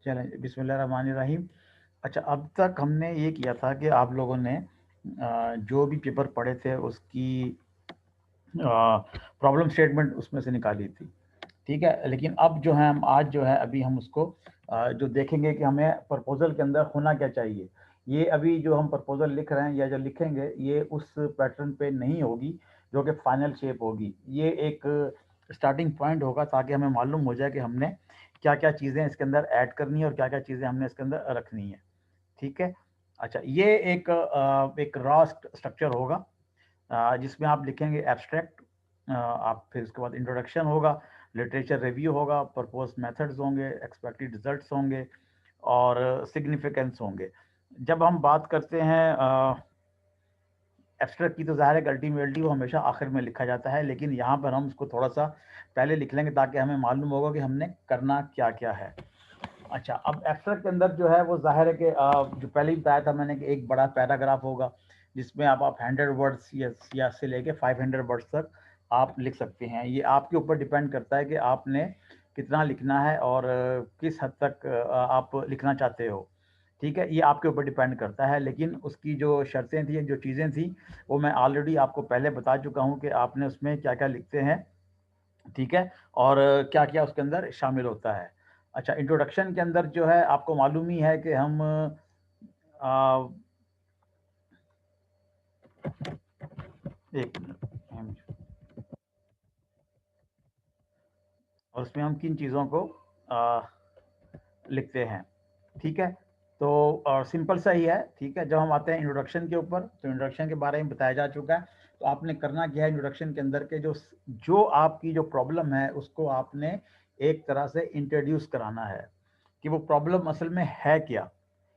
चलें, बिस्मिल्लाहिर्रहमानिर्रहीम। अच्छा, अब तक हमने ये किया था कि आप लोगों ने जो भी पेपर पढ़े थे उसकी प्रॉब्लम स्टेटमेंट उसमें से निकाली थी, ठीक है। लेकिन अब जो है हम आज जो है अभी हम उसको जो देखेंगे कि हमें प्रपोजल के अंदर होना क्या चाहिए। ये अभी जो हम प्रपोजल लिख रहे हैं या जो लिखेंगे ये उस पैटर्न पे नहीं होगी जो कि फाइनल शेप होगी। ये एक स्टार्टिंग पॉइंट होगा ताकि हमें मालूम हो जाए कि हमने क्या क्या चीज़ें इसके अंदर ऐड करनी है और क्या क्या चीज़ें हमने इसके अंदर रखनी है, ठीक है। अच्छा, ये एक रॉ स्ट्रक्चर होगा जिसमें आप लिखेंगे एब्स्ट्रैक्ट, आप फिर उसके बाद इंट्रोडक्शन होगा, लिटरेचर रिव्यू होगा, प्रपोज मेथड्स होंगे, एक्सपेक्टेड रिजल्ट्स होंगे और सिग्निफिकेंस होंगे। जब हम बात करते हैं एब्स्ट्रैक्ट की तो ज़ाहिर है कि अल्टीमेटली वो हमेशा आखिर में लिखा जाता है, लेकिन यहाँ पर हम उसको थोड़ा सा पहले लिख लेंगे ताकि हमें मालूम होगा कि हमने करना क्या क्या है। अच्छा, अब एब्स्ट्रैक्ट के अंदर जो है वो ज़ाहिर है कि जो पहले ही बताया था मैंने कि एक बड़ा पैराग्राफ होगा जिसमें आप 100 वर्ड्स या से लेके 500 वर्ड्स तक आप लिख सकते हैं। ये आपके ऊपर डिपेंड करता है कि आपने कितना लिखना है और किस हद तक आप लिखना चाहते हो, ठीक है। ये आपके ऊपर डिपेंड करता है, लेकिन उसकी जो शर्तें थी, जो चीज़ें थी, वो मैं ऑलरेडी आपको पहले बता चुका हूँ कि आपने उसमें क्या-क्या लिखते हैं, ठीक है, और क्या-क्या उसके अंदर शामिल होता है। अच्छा, इंट्रोडक्शन के अंदर जो है आपको मालूम ही है कि हम अ, एक मिनट और उसमें हम किन चीज़ों को लिखते हैं, ठीक है। तो सिंपल सा ही है, ठीक है। जब हम आते हैं इंट्रोडक्शन के ऊपर तो इंट्रोडक्शन के बारे में बताया जा चुका है। तो आपने करना क्या है इंट्रोडक्शन के अंदर के जो आपकी जो प्रॉब्लम है उसको आपने एक तरह से इंट्रोड्यूस कराना है कि वो प्रॉब्लम असल में है क्या।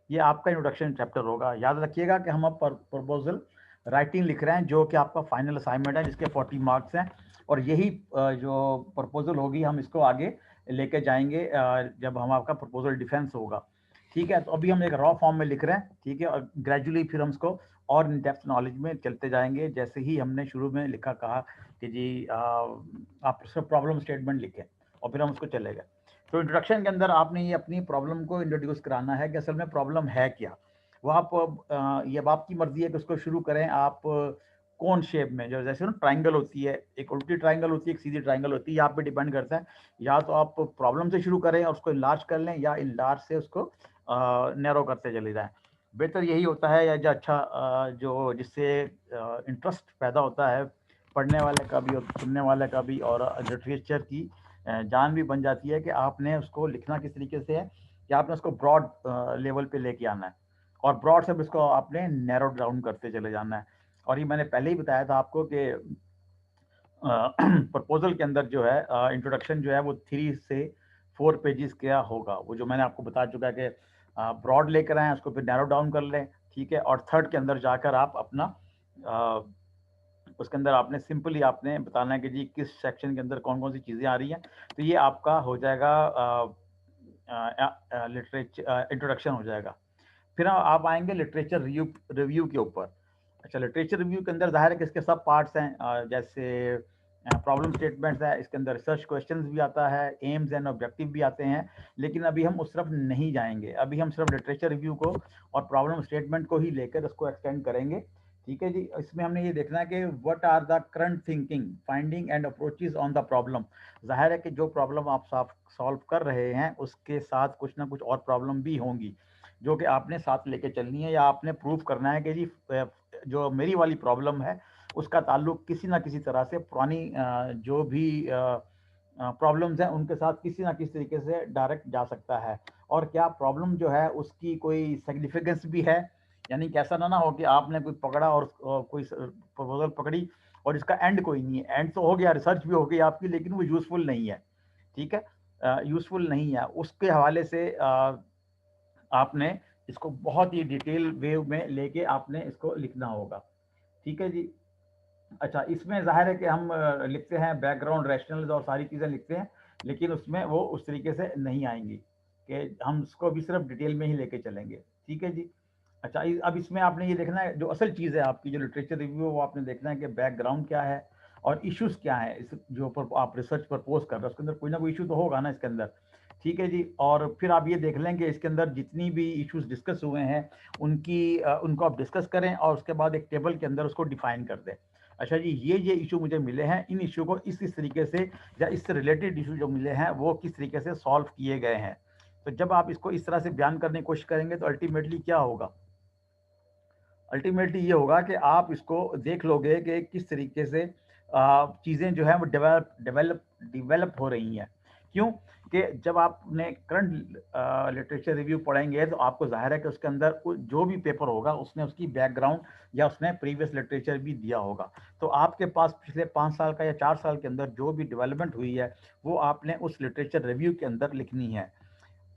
ये आपका इंट्रोडक्शन चैप्टर होगा। याद रखिएगा कि हम अब प्रपोजल राइटिंग लिख रहे हैं जो कि आपका फाइनल असाइनमेंट है जिसके 40 मार्क्स हैं और यही जो प्रपोजल होगी हम इसको आगे लेके जाएंगे जब हम आपका प्रपोजल डिफेंस होगा, ठीक है। तो अभी हम एक रॉ फॉर्म में लिख रहे हैं, ठीक है, और ग्रेजुअली फिर हम इसको और इन डेप्थ नॉलेज में चलते जाएंगे। जैसे ही हमने शुरू में लिखा कहा कि जी आप प्रॉब्लम स्टेटमेंट लिखें और फिर हम उसको चले गए। तो इंट्रोडक्शन के अंदर आपने ये अपनी प्रॉब्लम को इंट्रोड्यूस कराना है कि असल में प्रॉब्लम है क्या। वो आप ये अब आपकी मर्जी है कि उसको शुरू करें आप कौन शेप में, जो जैसे ना ट्राइंगल होती है, एक उल्टी ट्राइंगल होती है, एक सीधी ट्राइंगल होती है, यहाँ पे डिपेंड करता है। या तो आप प्रॉब्लम से शुरू करें और उसको इनलार्ज कर लें या इनलार्ज से उसको नैरो करते चले जाएं। बेहतर यही होता है या जो अच्छा जो जिससे इंटरेस्ट पैदा होता है पढ़ने वाले का भी और सुनने वाले का भी और लिटरेचर की जान भी बन जाती है कि आपने उसको लिखना किस तरीके से है कि आपने उसको ब्रॉड लेवल पे लेके आना है और ब्रॉड से इसको आपने नैरो डाउन करते चले जाना है। और ये मैंने पहले ही बताया था आपको कि प्रपोजल के अंदर जो है इंट्रोडक्शन जो है वो 3 से 4 पेजेस का होगा। वो जो मैंने आपको बता चुका है कि ब्रॉड लेकर आए उसको फिर नैरो डाउन कर लें, ठीक है। और थर्ड के अंदर जाकर आप अपना उसके अंदर आपने सिंपली आपने बताना है कि जी किस सेक्शन के अंदर कौन कौन सी चीज़ें आ रही हैं। तो ये आपका हो जाएगा लिटरेचर इंट्रोडक्शन हो जाएगा। फिर आप आएंगे लिटरेचर रिव्यू रिव्यू के ऊपर। अच्छा, लिटरेचर रिव्यू के अंदर ज़ाहिर है कि इसके सब पार्ट्स हैं, जैसे प्रॉब्लम स्टेटमेंट्स है, इसके अंदर रिसर्च क्वेश्चंस भी आता है, एम्स एंड ऑब्जेक्टिव भी आते हैं। लेकिन अभी हम उस तरफ नहीं जाएंगे, अभी हम सिर्फ लिटरेचर रिव्यू को और प्रॉब्लम स्टेटमेंट को ही लेकर उसको एक्सटेंड करेंगे, ठीक है जी। इसमें हमने ये देखना है कि what are the current thinking finding and approaches on the problem. ज़ाहिर है कि जो प्रॉब्लम आप सॉल्व कर रहे हैं उसके साथ कुछ ना कुछ और प्रॉब्लम भी होंगी जो कि आपने साथ लेके चलनी है या आपने प्रूव करना है कि जी जो मेरी वाली प्रॉब्लम है उसका ताल्लुक किसी ना किसी तरह से पुरानी जो भी प्रॉब्लम्स हैं उनके साथ किसी ना किसी तरीके से डायरेक्ट जा सकता है। और क्या प्रॉब्लम जो है उसकी कोई सिग्निफिकेंस भी है, यानी कि ऐसा ना हो कि आपने कोई पकड़ा और कोई प्रपोजल पकड़ी और इसका एंड कोई नहीं है। एंड तो हो गया, रिसर्च भी हो गई आपकी, लेकिन वो यूजफुल नहीं है, ठीक है, यूजफुल नहीं है। उसके हवाले से आपने इसको बहुत ही डिटेल वे में लेके आपने इसको लिखना होगा, ठीक है जी। अच्छा, इसमें ज़ाहिर है कि हम लिखते हैं बैकग्राउंड रैशनल्स और सारी चीज़ें लिखते हैं, लेकिन उसमें वो उस तरीके से नहीं आएंगी कि हम इसको भी सिर्फ डिटेल में ही लेके चलेंगे, ठीक है जी। अच्छा, अब इसमें आपने ये देखना है जो असल चीज़ है आपकी जो लिटरेचर रिव्यू है वो आपने देखना है कि बैकग्राउंड क्या है और इश्यूज क्या है। इस जो पर आप रिसर्च प्रपोज कर रहे हो उसके अंदर कोई ना कोई इशू तो होगा ना इसके अंदर, ठीक है जी। और फिर आप ये देख लें कि इसके अंदर जितनी भी इश्यूज डिस्कस हुए हैं उनको आप डिस्कस करें और उसके बाद एक टेबल के अंदर उसको डिफाइन कर दें। अच्छा जी, ये इशू मुझे मिले हैं, इन इशू को इस तरीके से या इससे रिलेटेड इशू जो मिले हैं वो किस तरीके से सॉल्व किए गए हैं। तो जब आप इसको इस तरह से बयान करने की कोशिश करेंगे तो अल्टीमेटली क्या होगा, अल्टीमेटली ये होगा कि आप इसको देख लोगे कि किस तरीके से चीज़ें जो है वो डेवलप हो रही हैं। क्यों कि जब आपने करंट लिटरेचर रिव्यू पढ़ेंगे तो आपको जाहिर है कि उसके अंदर जो भी पेपर होगा उसने उसकी बैकग्राउंड या उसने प्रीवियस लिटरेचर भी दिया होगा। तो आपके पास पिछले 5 साल का या 4 साल के अंदर जो भी डेवलपमेंट हुई है वो आपने उस लिटरेचर रिव्यू के अंदर लिखनी है।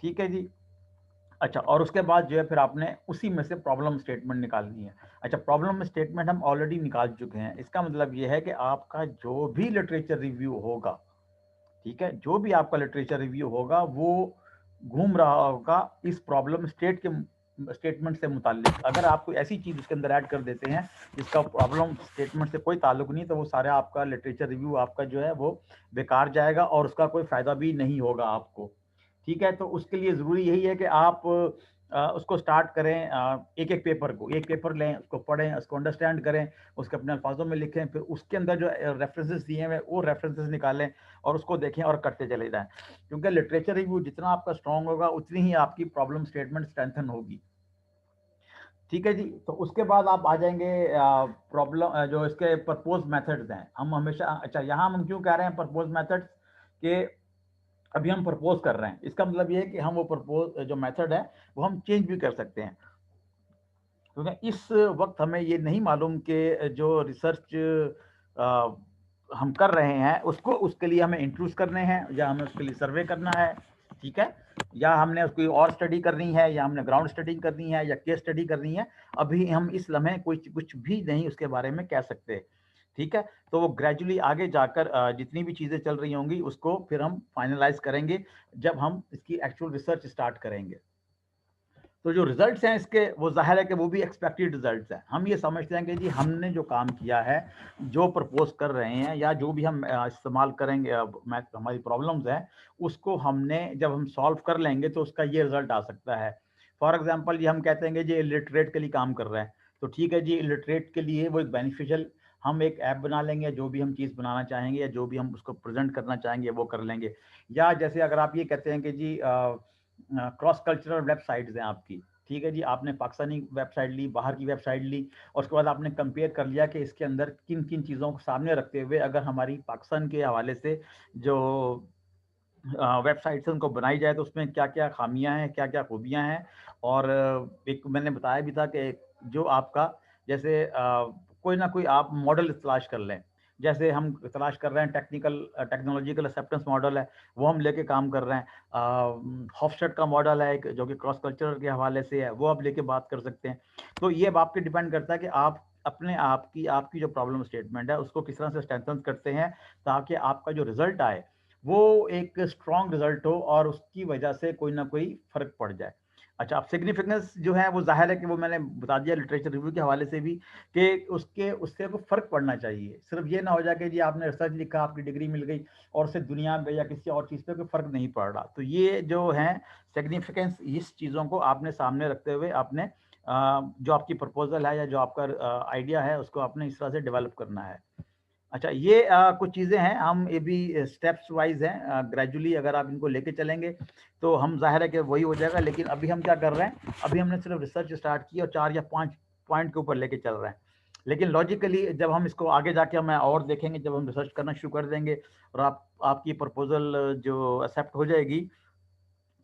ठीक है जी। अच्छा, और उसके बाद जो है फिर आपने उसी में से प्रॉब्लम स्टेटमेंट निकालनी है। अच्छा, प्रॉब्लम स्टेटमेंट हम ऑलरेडी निकाल चुके हैं। इसका मतलब ये है कि आपका जो भी लिटरेचर रिव्यू होगा, ठीक है, जो भी आपका लिटरेचर रिव्यू होगा वो घूम रहा होगा इस प्रॉब्लम स्टेटमेंट से मुताल्लिक। अगर आप कोई ऐसी चीज उसके अंदर ऐड कर देते हैं जिसका प्रॉब्लम स्टेटमेंट से कोई ताल्लुक नहीं, तो वो सारा आपका लिटरेचर रिव्यू आपका जो है वो बेकार जाएगा और उसका कोई फायदा भी नहीं होगा आपको। ठीक है, तो उसके लिए ज़रूरी यही है कि आप उसको स्टार्ट करें, एक-एक पेपर को, एक पेपर लें, उसको पढ़ें, उसको अंडरस्टैंड करें, उसके अपने अल्फाजों में लिखें, फिर उसके अंदर जो रेफरेंसेस दिए हुए हैं वो रेफरेंसेस निकालें और उसको देखें और करते चले जाएं। क्योंकि लिटरेचर रिव्यू जितना आपका स्ट्रांग होगा उतनी ही आपकी प्रॉब्लम स्टेटमेंट स्ट्रेंथन होगी। ठीक है जी। तो उसके बाद आप आ जाएंगे प्रॉब्लम जो इसके प्रपोज मेथड्स हैं। हम हमेशा, अच्छा यहाँ हम क्यों कह रहे हैं प्रपोज मेथड्स के, अभी हम प्रपोज कर रहे हैं, इसका मतलब ये है कि हम वो प्रपोज जो मेथड है वो हम चेंज भी कर सकते हैं। क्योंकि इस वक्त हमें ये नहीं मालूम कि जो रिसर्च हम कर रहे हैं उसको, उसके लिए हमें इंट्रोड्यूस करने हैं या हमें उसके लिए सर्वे करना है। ठीक है, या हमने उसकी और स्टडी करनी है या हमने ग्राउंड स्टडी करनी है या केस स्टडी करनी है, अभी हम इस लम्हे कुछ भी नहीं उसके बारे में कह सकते। ठीक है, तो वो ग्रेजुअली आगे जाकर जितनी भी चीज़ें चल रही होंगी उसको फिर हम फाइनलाइज करेंगे जब हम इसकी एक्चुअल रिसर्च स्टार्ट करेंगे। तो जो रिजल्ट्स हैं इसके, वो जाहिर है कि वो भी एक्सपेक्टेड रिजल्ट्स हैं। हम ये समझते हैं कि जी हमने जो काम किया है, जो प्रपोज कर रहे हैं या जो भी हम इस्तेमाल करेंगे, हमारी प्रॉब्लम्स हैं उसको हमने जब हम सॉल्व कर लेंगे तो उसका ये रिजल्ट आ सकता है। फॉर एग्जांपल ये हम कहते हैं कि जी इलिटरेट के लिए काम कर रहे हैं, तो ठीक है जी, इलिटरेट के लिए वो एक बेनिफिशियल, हम एक ऐप बना लेंगे, जो भी हम चीज़ बनाना चाहेंगे या जो भी हम उसको प्रेजेंट करना चाहेंगे वो कर लेंगे। या जैसे अगर आप ये कहते हैं कि जी क्रॉस कल्चरल वेबसाइट्स हैं आपकी, ठीक है जी, आपने पाकिस्तानी वेबसाइट ली, बाहर की वेबसाइट ली और उसके बाद आपने कंपेयर कर लिया कि इसके अंदर किन किन चीज़ों को सामने रखते हुए अगर हमारी पाकिस्तान के हवाले से जो वेबसाइट्स हैं उनको बनाई जाए तो उसमें क्या क्या खामियां हैं, क्या क्या खूबियां हैं। और एक मैंने बताया भी था कि जो आपका जैसे कोई ना कोई आप मॉडल तलाश कर लें, जैसे हम तलाश कर रहे हैं टेक्नोलॉजिकल एक्सेप्टेंस मॉडल है, वो हम लेके काम कर रहे हैं। हॉफस्टाड का मॉडल है एक जो कि क्रॉस कल्चर के हवाले से है, वो आप लेके बात कर सकते हैं। तो ये अब आप पे डिपेंड करता है कि आप अपने आपकी जो प्रॉब्लम स्टेटमेंट है उसको किस तरह से स्ट्रेंथन करते हैं ताकि आपका जो रिजल्ट आए वो एक स्ट्रॉन्ग रिजल्ट हो और उसकी वजह से कोई ना कोई फर्क पड़ जाए। अच्छा, अब सिग्निफिकेंस जो है वो जाहिर है कि वो मैंने बता दिया लिटरेचर रिव्यू के हवाले से भी कि उससे को फर्क पड़ना चाहिए। सिर्फ ये ना हो जाए कि जी आपने रिसर्च लिखा, आपकी डिग्री मिल गई और उससे दुनिया में या किसी और चीज़ पे कोई फर्क नहीं पड़ रहा। तो ये जो है सिग्निफिकेंस, इस चीज़ों को आपने सामने रखते हुए आपने जो आपकी प्रपोजल है या जो आपका आइडिया है उसको आपने इस तरह से डेवलप करना है। अच्छा, ये कुछ चीज़ें हैं, हम ये भी स्टेप्स वाइज हैं, ग्रेजुअली अगर आप इनको लेके चलेंगे तो हम जाहिर है कि वही हो जाएगा। लेकिन अभी हम क्या कर रहे हैं, अभी हमने सिर्फ रिसर्च स्टार्ट की और 4 या 5 पॉइंट के ऊपर लेके चल रहे हैं। लेकिन लॉजिकली जब हम इसको आगे जाके हमें और देखेंगे, जब हम रिसर्च करना शुरू कर देंगे और आपकी प्रपोजल जो एक्सेप्ट हो जाएगी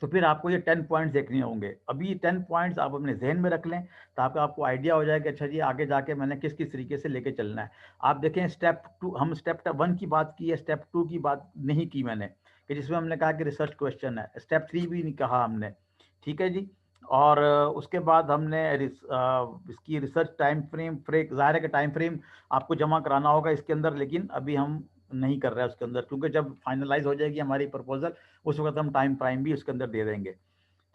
तो फिर आपको ये 10 पॉइंट्स देखने होंगे। अभी 10 पॉइंट्स आप अपने ज़हन में रख लें ताकि आपको आइडिया हो जाए कि अच्छा जी आगे जाके मैंने किस किस तरीके से लेके चलना है। आप देखें स्टेप 2, हम स्टेप 1 की बात की है, स्टेप 2 की बात नहीं की मैंने, कि जिसमें हमने कहा कि रिसर्च क्वेश्चन है। स्टेप 3 भी नहीं कहा हमने, ठीक है जी। और उसके बाद हमने इसकी रिसर्च टाइम फ्रेम, ज़ाहिर है कि टाइम फ्रेम आपको जमा कराना होगा इसके अंदर, लेकिन अभी हम नहीं कर रहे हैं उसके अंदर, क्योंकि जब फाइनलाइज हो जाएगी हमारी प्रपोजल उस वक्त हम टाइम फ्रेम भी उसके अंदर दे देंगे।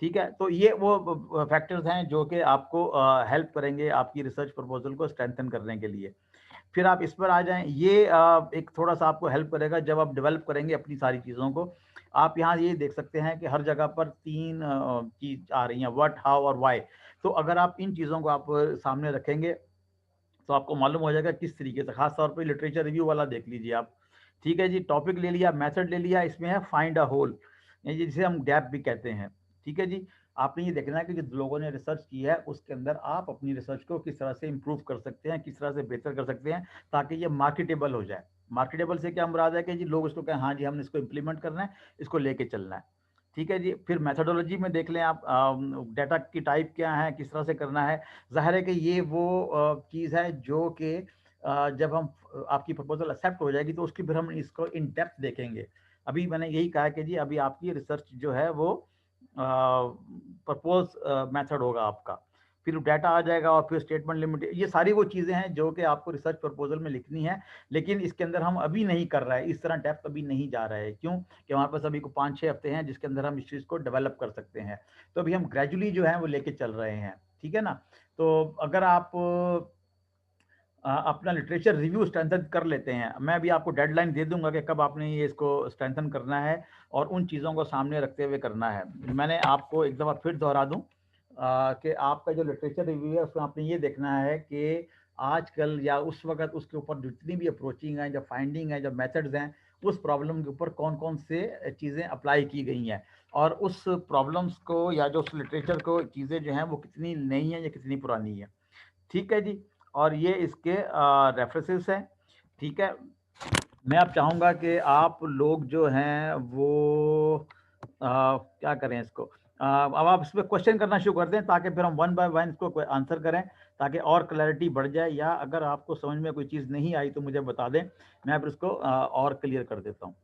ठीक है, तो ये वो फैक्टर्स हैं जो कि आपको हेल्प करेंगे आपकी रिसर्च प्रपोजल को स्ट्रेंथन करने के लिए। फिर आप इस पर आ जाएं। ये एक थोड़ा सा आपको हेल्प करेगा जब आप डेवलप करेंगे अपनी सारी चीज़ों को। आप यहाँ ये देख सकते हैं कि हर जगह पर 3 चीज आ रही हैं, व्हाट, हाउ और व्हाई। तो अगर आप इन चीज़ों को आप सामने रखेंगे तो आपको मालूम हो जाएगा किस तरीके से। खास तौर पे लिटरेचर रिव्यू वाला देख लीजिए आप। ठीक है जी, टॉपिक ले लिया, मेथड ले लिया, इसमें है फाइंड अ होल, जिसे हम गैप भी कहते हैं। ठीक है जी, आपने ये देखना है कि जो लोगों ने रिसर्च की है उसके अंदर आप अपनी रिसर्च को किस तरह से इम्प्रूव कर सकते हैं, किस तरह से बेहतर कर सकते हैं, ताकि ये मार्केटेबल हो जाए। मार्केटेबल से क्या मुराद है कि जी लोग इसको कहें हाँ जी हमने इसको इम्प्लीमेंट करना है, इसको लेके चलना है। ठीक है जी, फिर मेथडोलॉजी में देख लें आप, डाटा की टाइप क्या है, किस तरह से करना है। जाहिर है कि ये वो चीज़ है जो कि जब हम आपकी प्रपोजल एक्सेप्ट हो जाएगी तो उसकी फिर हम इसको इन डेप्थ देखेंगे। अभी मैंने यही कहा कि जी अभी आपकी रिसर्च जो है वो प्रपोज मेथड होगा आपका, फिर डाटा आ जाएगा और फिर स्टेटमेंट लिमिट। ये सारी वो चीज़ें हैं जो कि आपको रिसर्च प्रपोजल में लिखनी है, लेकिन इसके अंदर हम अभी नहीं कर रहे हैं, इस तरह डेप्थ अभी नहीं जा रहे हैं। क्यों? कि हमारे पास अभी को 5-6 हफ्ते हैं जिसके अंदर हम इस चीज़ को डेवलप कर सकते हैं। तो अभी हम ग्रेजुअली जो है वो लेके चल रहे हैं। ठीक है ना? तो अगर आप अपना लिटरेचर रिव्यू स्ट्रेंथन कर लेते हैं, मैं अभी आपको डेडलाइन दे दूंगा कि कब आपने ये इसको स्ट्रेंथन करना है और उन चीज़ों को सामने रखते हुए करना है। मैंने आपको एक दफ़ा फिर दोहरा दूं कि आपका जो लिटरेचर रिव्यू है उसमें आपने ये देखना है कि आजकल या उस वक्त उसके ऊपर जितनी भी अप्रोचिंग है, जो फाइंडिंग है, जो मेथड्स हैं, उस प्रॉब्लम के ऊपर कौन कौन से चीज़ें अप्लाई की गई हैं और उस प्रॉब्लम्स को या जो उस लिटरेचर को चीज़ें जो हैं वो कितनी नई हैं या कितनी पुरानी है। ठीक है जी, और ये इसके रेफरेंसेस हैं। ठीक है, मैं अब चाहूँगा कि आप लोग जो हैं वो क्या करें इसको, अब आप इस पर क्वेश्चन करना शुरू कर दें ताकि फिर हम वन बाय वन इसको आंसर करें, ताकि और क्लैरिटी बढ़ जाए। या अगर आपको समझ में कोई चीज़ नहीं आई तो मुझे बता दें, मैं फिर उसको और क्लियर कर देता हूँ।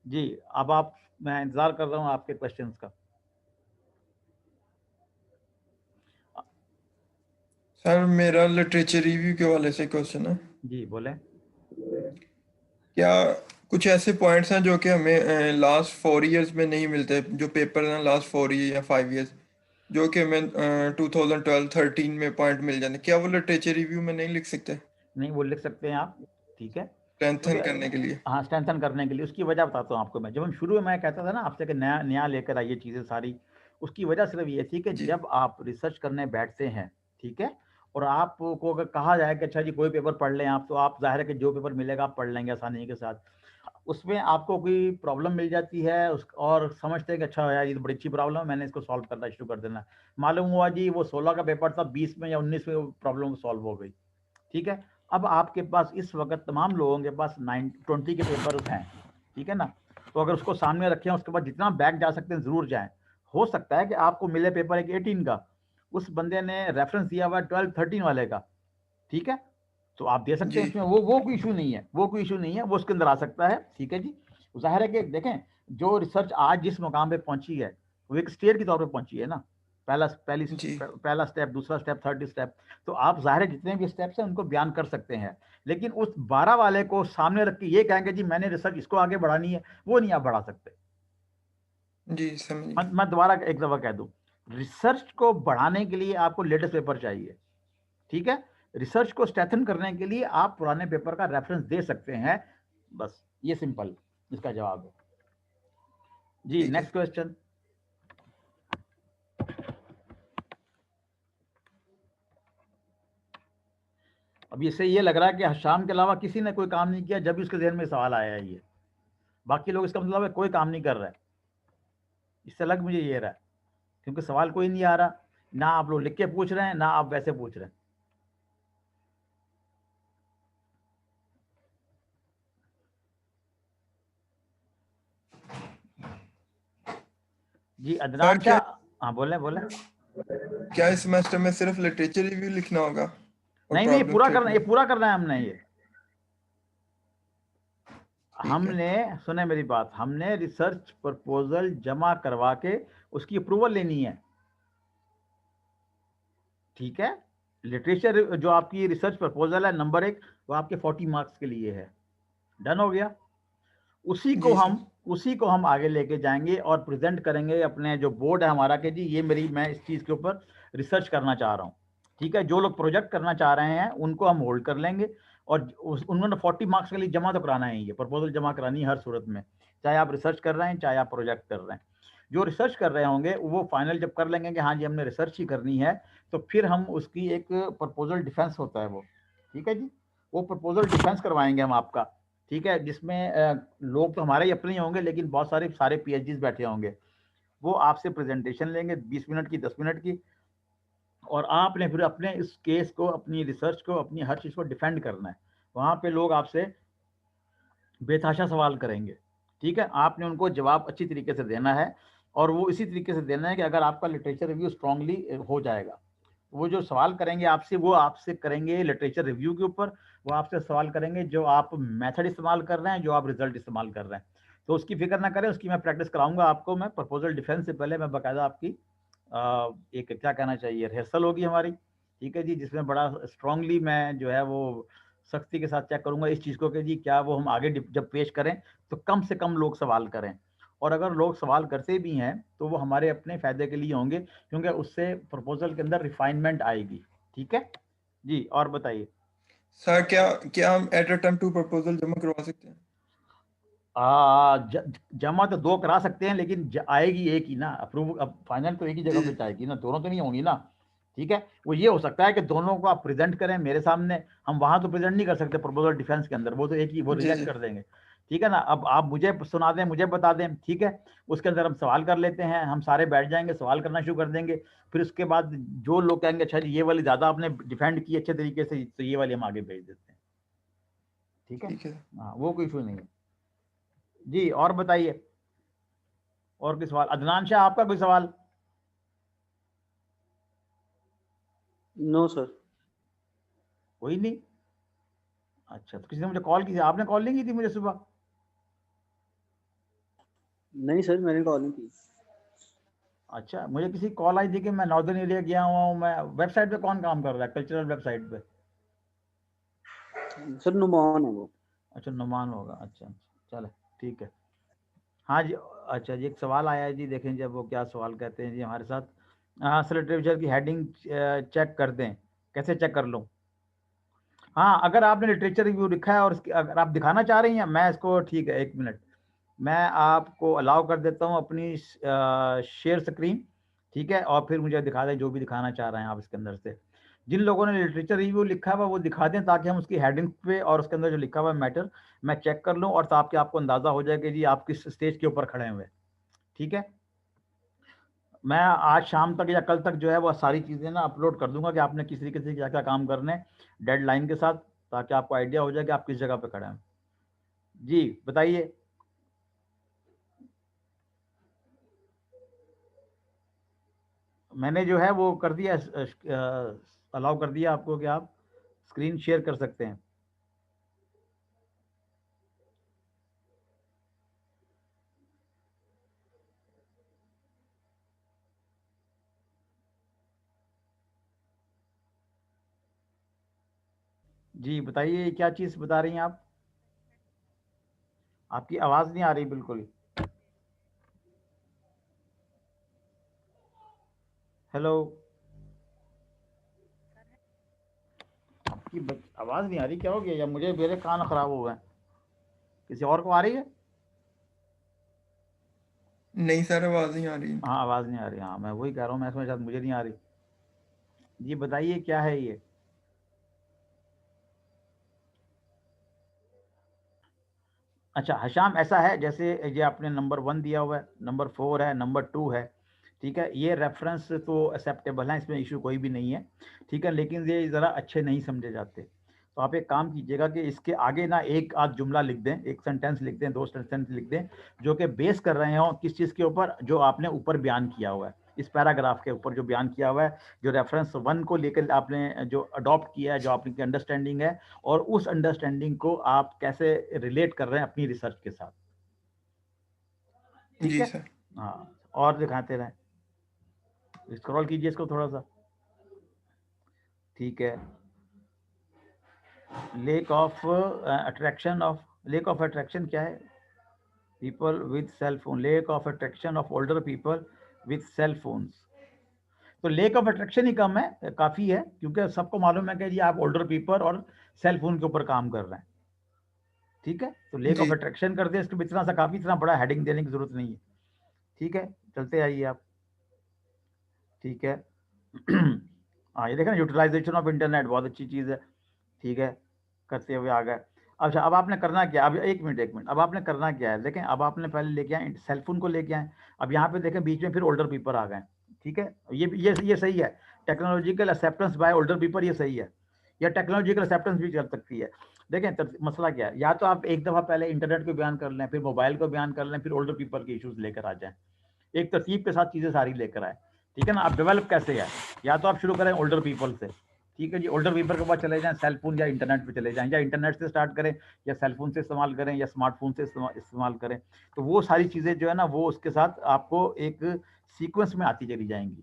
जी, अब आप, मैं इंतज़ार कर रहा हूँ आपके क्वेश्चंस का। सर मेरा लिटरेचर रिव्यू के वाले से क्वेश्चन है। जी बोलें। क्या कुछ ऐसे पॉइंट्स हैं जो कि हमें लास्ट 4 इयर्स में नहीं मिलते, जो पेपर हैं लास्ट 4 ईयर या 5 इयर्स, जो कि हमें 2012-13 में पॉइंट मिल जाते, क्या वो लिटरेचर रिव्यू में नहीं लिख सकते नहीं, वो लिख सकते हैं आप। ठीक है, क्योंकि स्ट्रेंथन करने के लिए? हाँ, स्ट्रेंथन करने के लिए उसकी वजह बताता हूँ आपको मैं। जब हम शुरू में मैं कहता था ना आपसे कि नया नया लेकर आइए चीज़ें सारी, उसकी वजह सिर्फ ये थी कि जी जब आप रिसर्च करने बैठते हैं, ठीक है, और आपको अगर कहा जाए कि अच्छा जी कोई पेपर पढ़ लें आप, तो आप ज़ाहिर है कि जो पेपर मिलेगा आप पढ़ लेंगे आसानी के साथ। उसमें आपको कोई प्रॉब्लम मिल जाती है उस और समझते हैं कि अच्छा यार ये तो बड़ी अच्छी प्रॉब्लम है, मैंने इसको सॉल्व करना शुरू कर देना। मालूम हुआ जी वो 16 का पेपर था, 20 में या 19 में वो प्रॉब्लम सॉल्व हो गई। ठीक है, अब आपके पास इस वक्त तमाम लोगों के पास 20 के पेपर हैं। ठीक है ना? तो अगर उसको सामने रखें उसके बाद जितना बैक जा सकते हैं ज़रूर जाएं। हो सकता है कि आपको मिले पेपर एक 18 का, उस बंदे ने रेफरेंस दिया हुआ 12-13 वाले का। ठीक है, तो आप दे सकते हैं जी उसमें, वो कोई इशू नहीं है, वो कोई इशू नहीं है, वो उसके अंदर आ सकता है। ठीक है जी, जाहिर है कि देखें जो रिसर्च आज जिस मुकाम पे पहुंची है वो एक स्टेयर के तौर पे पहुंची है ना। जी पहला स्टेप, दूसरा स्टेप, थर्ड स्टेप। तो आप जाहिर है जितने भी स्टेप्स हैं उनको बयान कर सकते हैं, लेकिन उस 12 वाले को सामने रख के ये कहेंगे जी मैंने रिसर्च इसको आगे बढ़ानी है, वो नहीं आप बढ़ा सकते। जी समझ गया। मैं दोबारा एक दफा कह दूं, रिसर्च को बढ़ाने के लिए आपको लेटेस्ट पेपर चाहिए। ठीक है, रिसर्च को स्ट्रेथन करने के लिए आप पुराने पेपर का रेफरेंस दे सकते हैं, बस ये सिंपल इसका जवाब है। जी, ठीक है। Next question. अब इससे ये लग रहा है कि शाम के अलावा किसी ने कोई काम नहीं किया जब भी उसके जहन में सवाल आया है ये, बाकी लोग इसका मतलब है कोई काम नहीं कर रहा है। इससे लग मुझे ये रहा है, क्योंकि सवाल कोई नहीं आ रहा, ना आप लोग लिख के पूछ रहे हैं ना आप वैसे पूछ रहे हैं। जी सर अदनान क्या शाह, हाँ बोले बोले। क्या इस सेमेस्टर में सिर्फ लिटरेचर रिव्यू लिखना होगा और नहीं नहीं, प्रॉब्लम पूरा करना, ये स्टेटमेंट? पूरा करना है हमने ये। ठीक है। हमने, सुने मेरी बात, हमने रिसर्च प्रपोजल जमा करवा के उसकी अप्रूवल लेनी है। ठीक है, लिटरेचर जो आपकी रिसर्च प्रपोजल है नंबर 1, वो आपके 40 मार्क्स के लिए है। डन हो गया। उसी को जी सर। हम उसी को हम आगे लेके जाएंगे और प्रेजेंट करेंगे अपने जो बोर्ड है हमारा कि जी ये मेरी, मैं इस चीज़ के ऊपर रिसर्च करना चाह रहा हूँ। ठीक है, जो लोग प्रोजेक्ट करना चाह रहे हैं उनको हम होल्ड कर लेंगे और उन्होंने 40 मार्क्स के लिए जमा तो कराना है, ये प्रपोजल जमा करानी है हर सूरत में, चाहे आप रिसर्च कर रहे हैं चाहे आप प्रोजेक्ट कर रहे हैं। जो रिसर्च कर रहे होंगे वो फाइनल जब कर लेंगे कि हाँ जी हमने रिसर्च ही करनी है, तो फिर हम उसकी एक प्रपोजल डिफेंस होता है वो, ठीक है जी, वो प्रपोजल डिफेंस करवाएंगे हम आपका, ठीक है, जिसमें लोग तो हमारे ही अपने ही होंगे लेकिन बहुत सारे पीएचडी बैठे होंगे, वो आपसे प्रेजेंटेशन लेंगे 20 मिनट की 10 मिनट की, और आपने फिर अपने इस केस को, अपनी रिसर्च को, अपनी हर चीज़ को डिफेंड करना है। वहाँ पे लोग आपसे बेतहाशा सवाल करेंगे, ठीक है, आपने उनको जवाब अच्छी तरीके से देना है, और वो इसी तरीके से देना है कि अगर आपका लिटरेचर रिव्यू स्ट्रांगली हो जाएगा, वो जो सवाल करेंगे आपसे वो आपसे करेंगे लिटरेचर रिव्यू के ऊपर, वो आपसे सवाल करेंगे जो आप मेथड इस्तेमाल कर रहे हैं, जो आप रिजल्ट इस्तेमाल कर रहे हैं। तो उसकी फिक्र ना करें, उसकी मैं प्रैक्टिस कराऊंगा आपको, मैं प्रपोजल डिफेंस से पहले मैं बाकायदा आपकी एक क्या कहना चाहिए रिहर्सल होगी हमारी, ठीक है जी, जिसमें बड़ा स्ट्रांगली मैं जो है वो सख्ती के साथ चेक करूंगा इस चीज़ को कि जी क्या वो हम आगे जब पेश करें तो कम से कम लोग सवाल करें, और अगर लोग सवाल करते भी हैं तो वो हमारे अपने फायदे के लिए होंगे, क्योंकि उससे प्रपोजल के अंदर रिफाइनमेंट आएगी, ठीक है जी। और बताइए सर, क्या क्या हम एट अ टाइम 2 प्रपोजल जमा करवा सकते हैं? जमा तो 2 करा सकते हैं, लेकिन आएगी एक ही ना अप्रूव, अब फाइनल तो एक ही जगह जी पे जी जाएगी ना, दोनों तो नहीं होंगी ना, ठीक है। वो ये हो सकता है कि दोनों को आप प्रेजेंट करें मेरे सामने, हम वहां तो प्रेजेंट नहीं कर सकते प्रपोजल डिफेंस के अंदर, वो तो एक ही वो जी रिजेक्ट जी कर देंगे, ठीक है ना। अब आप मुझे सुना दें, मुझे बता दें, ठीक है, उसके अंदर हम सवाल कर लेते हैं, हम सारे बैठ जाएंगे, सवाल करना शुरू कर देंगे, फिर उसके बाद जो लोग कहेंगे अच्छा जी ये वाली ज्यादा आपने डिफेंड की अच्छे तरीके से, तो ये वाली हम आगे भेज देते हैं, ठीक है। ठीक है। हाँ वो कोई इशू नहीं है जी। और बताइए, और कोई सवाल? अदनान शाह आपका कोई सवाल? No sir. कोई नहीं? अच्छा, तो किसी ने मुझे कॉल की थी, आपने कॉल नहीं की थी मुझे सुबह? नहीं सर, मैंने कॉल नहीं की। अच्छा, मुझे किसी कॉल आई थी कि मैं नॉर्दर्न एरिया गया हुआ हूँ, मैं वेबसाइट पे कौन काम कर रहा है, कल्चरल वेबसाइट पे? सर नुमान है वो। अच्छा नुमान होगा, अच्छा अच्छा, चले ठीक है। हाँ जी, अच्छा जी, एक सवाल आया है जी, देखें जब वो क्या सवाल कहते हैं जी हमारे साथ, हाँ लिटरेचर की हेडिंग चेक कर दें, कैसे चेक कर लूँ? हाँ, अगर आपने लिटरेचर रिव्यू लिखा है और अगर आप दिखाना चाह रही हैं, मैं इसको, ठीक है एक मिनट, मैं आपको अलाउ कर देता हूँ अपनी शेयर स्क्रीन, ठीक है, और फिर मुझे दिखा दें जो भी दिखाना चाह रहे हैं आप इसके अंदर से। जिन लोगों ने लिटरेचर रिव्यू लिखा हुआ वो दिखा दें, ताकि हम उसकी हेडिंग पे और उसके अंदर जो लिखा हुआ मैटर मैं चेक कर लूँ, और ताकि आपको अंदाजा हो जाए कि जी आप किस स्टेज के ऊपर खड़े हुए, ठीक है। मैं आज शाम तक या कल तक जो है वो सारी चीज़ें ना अपलोड कर दूंगा कि आपने किस तरीके से क्या क्या काम करने डेडलाइन के साथ, ताकि आपको आइडिया हो जाए कि आप किस जगह पे खड़े हैं। जी बताइए। मैंने जो है वो कर दिया, अलाउ कर दिया आपको कि आप स्क्रीन शेयर कर सकते हैं। जी बताइए, क्या चीज़ बता रही हैं आप? आपकी आवाज़ नहीं आ रही बिल्कुल। हेलो, आपकी आवाज़ नहीं आ रही, क्या हो गया? या मुझे, मेरे कान खराब हो गए? किसी और को आ रही है? नहीं सर, आवाज़ नहीं आ रही। हाँ आवाज़ नहीं आ रही, हाँ मैं वही कह रहा हूँ, मैं इसमें शायद मुझे नहीं आ रही। जी बताइए क्या है ये? अच्छा हशाम, ऐसा है जैसे ये आपने नंबर 1 दिया हुआ है, नंबर 4 है, नंबर 2 है, ठीक है, ये रेफरेंस तो एक्सेप्टेबल है, इसमें इशू कोई भी नहीं है, ठीक है, लेकिन ये ज़रा अच्छे नहीं समझे जाते। तो आप एक काम कीजिएगा कि इसके आगे ना एक आध जुमला लिख दें, एक सेंटेंस लिख दें, 2 सेंटेंस लिख दें, जो कि बेस कर रहे हो किस चीज़ के ऊपर, जो आपने ऊपर बयान किया हुआ है, इस पैराग्राफ के ऊपर जो बयान किया हुआ है, जो रेफरेंस 1 को लेकर आपने जो अडॉप्ट किया है, जो आपकी अंडरस्टैंडिंग है, और उस अंडरस्टैंडिंग को आप कैसे रिलेट कर रहे हैं अपनी रिसर्च के साथ, ठीक जी है। सर। हाँ, और दिखाते रहें, स्क्रॉल कीजिए इसको थोड़ा सा, ठीक है। लेक ऑफ अट्रैक्शन क्या है? People with cell phone, lack of attraction of older people with cell phones. तो लेक ऑफ अट्रैक्शन ही कम है, काफ़ी है, क्योंकि सबको मालूम है कि जी आप ओल्डर पीपल और सेल फोन के ऊपर काम कर रहे हैं, ठीक है। तो लेक जी ऑफ अट्रैक्शन कर दे, इसको इतना सा काफी, इतना बड़ा हेडिंग देने की जरूरत नहीं है, ठीक है। चलते आइए आप, ठीक है। हाँ ये देखें ना, यूटिलाइजेशन ऑफ इंटरनेट बहुत अच्छी चीज़ है, ठीक है, करते हुए आ गए। अच्छा अब आपने करना क्या, अब एक मिनट, अब आपने करना क्या है, देखें अब आपने पहले लेके आए सेलफोन को लेके आए, अब यहाँ पे देखें बीच में फिर ओल्डर पीपल आ गए, ठीक है। ये सही है, technological acceptance bye older people, ये सही है, या टेक्नोलॉजिकल एक्सेप्टेंस भी चल सकती है। देखें मसला क्या है, या तो आप एक दफ़ा पहले इंटरनेट को बयान कर लें, फिर मोबाइल को बयान कर लें, फिर ओल्डर पीपल के इश्यूज लेकर आ जाएं, एक तरतीब के साथ चीज़ें सारी लेकर आए, ठीक है ना। आप डेवलप कैसे है, या तो आप शुरू करें ओल्डर पीपल से, ठीक है जी, ओल्डर पीपल के बाद चले जाएं सेल फोन या इंटरनेट पे चले जाएं, या इंटरनेट से स्टार्ट करें, या सेल फोन से इस्तेमाल करें, या स्मार्टफोन से इस्तेमाल करें। तो वो सारी चीज़ें जो है ना, वो उसके साथ आपको एक सीक्वेंस में आती चली जाएंगी,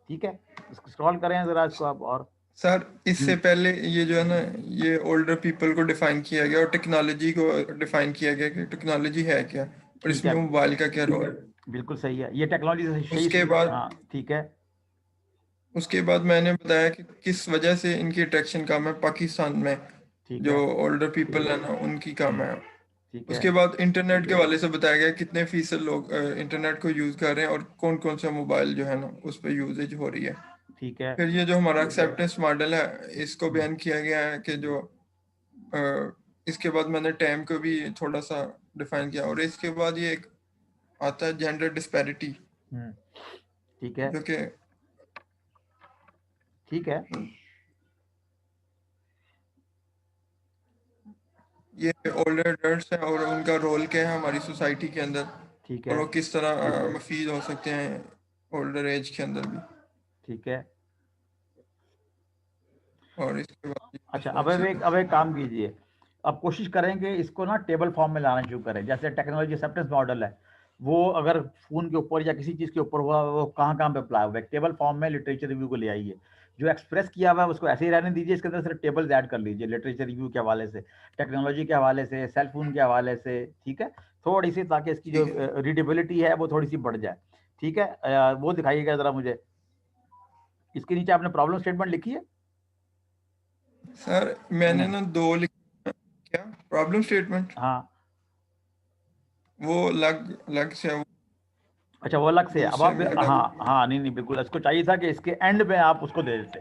ठीक है। इसको स्क्रॉल करें ज़रा इसको आप, और सर, इससे पहले ये जो है ना, ये ओल्डर पीपल को डिफाइन किया गया और टेक्नोलॉजी को डिफाइन किया गया कि टेक्नोलॉजी है क्या और ठीक इसमें है, मोबाइल का क्या रोल है। बिल्कुल सही है, ये टेक्नोलॉजी से उसके सही, बाद हाँ ठीक है, उसके बाद मैंने बताया कि किस वजह से इनकी अट्रैक्शन कम है पाकिस्तान में, ठीक जो है, ओल्डर पीपल है ना उनकी कम है। ठीक है, उसके बाद इंटरनेट के हवाले से बताया गया कितने फीसद लोग इंटरनेट को यूज कर रहे हैं और कौन कौन सा मोबाइल जो है ना उस पर यूजेज हो रही है। ठीक है, फिर ये जो हमारा एक्सेप्टेंस मॉडल है इसको बयान किया गया है कि जो इसके बाद मैंने टाइम को भी थोड़ा सा डिफाइन किया, और इसके बाद ये एक आता है जेंडर डिस्पैरिटी, ठीक है, जो कि ठीक है, ये ओल्डर एडल्ट्स हैं और उनका रोल क्या है हमारी सोसाइटी के अंदर, ठीक और है, वो किस तरह मुफीद हो सकते हैं ओल्डर एज के अंदर भी। ठीक है। और इसके बाद ये अच्छा differences- अब एक काम कीजिए, अब कोशिश करेंगे इसको ना टेबल फॉर्म में लाना शुरू करें, जैसे टेक्नोलॉजी एक्सेप्टेंस मॉडल है, वो अगर फोन के ऊपर या किसी चीज़ के ऊपर हुआ, वो कहाँ कहाँ पे अप्लाई हुआ है, टेबल फॉर्म में लिटरेचर रिव्यू को ले आइए। जो एक्सप्रेस किया हुआ है उसको ऐसे ही रहने दीजिए, इसके अंदर सिर्फ टेबल्स ऐड कर लीजिए, लिटरेचर रिव्यू के हवाले से, टेक्नोलॉजी के हवाले से, सेल फोन के हवाले से, ठीक है, थोड़ी सी, ताकि इसकी जो ठीक है रीडेबिलिटी है वो थोड़ी सी बढ़ जाए, ठीक है। वो दिखाइएगा ज़रा मुझे, इसके नीचे आपने प्रॉब्लम स्टेटमेंट लिखी है? सर, मैंने नहीं, ना दो लिखा, क्या प्रॉब्लम स्टेटमेंट, हाँ, वो अलग अलग से है, वो अच्छा वो अलग से है। अब दूसरे आप, में हाँ हाँ, नहीं बिल्कुल, इसको चाहिए था कि इसके एंड में आप उसको दे देते,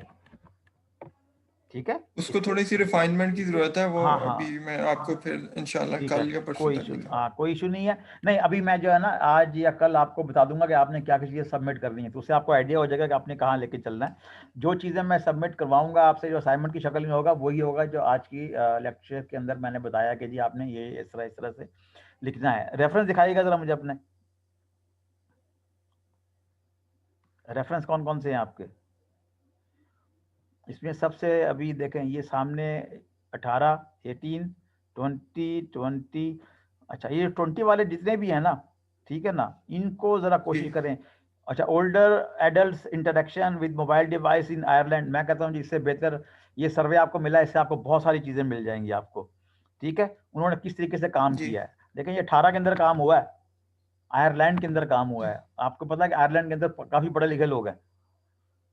ठीक है, उसको इसके, थोड़ी सी रिफाइनमेंट की जरूरत है, वो हाँ हाँ, अभी मैं आपको फिर इंशाल्लाह ठीक है, कल या परसों कोई तक इशू, दिखा। हाँ कोई इशू नहीं है। नहीं अभी मैं जो है ना आज या कल आपको बता दूंगा कि आपने क्या क्या चीज़ें सबमिट करनी है, तो उससे आपको आइडिया हो जाएगा कि आपने कहाँ लेके चलना है। जो चीज़ें मैं सबमिट करवाऊंगा आपसे, जो असाइनमेंट की शक्ल में होगा, वही होगा जो आज की लेक्चर के अंदर मैंने बताया कि जी आपने ये इस तरह से लिखना है। रेफरेंस दिखाइएगा ज़रा मुझे अपने, रेफरेंस कौन कौन से हैं आपके इसमें? सबसे अभी देखें ये सामने 18, 18, 20, 20, अच्छा ये 20 वाले जितने भी हैं ना, ठीक है ना, इनको ज़रा जी कोशिश करें। अच्छा, older adult interaction with mobile device in Ireland, मैं कहता हूँ जी इससे बेहतर ये सर्वे आपको मिला है, इससे आपको बहुत सारी चीज़ें मिल जाएंगी आपको, ठीक है। उन्होंने किस तरीके से काम जी किया है, देखें ये 18 के अंदर काम हुआ है, आयरलैंड के अंदर काम हुआ है, आपको पता है कि आयरलैंड के अंदर काफ़ी पढ़े लिखे लोग हैं,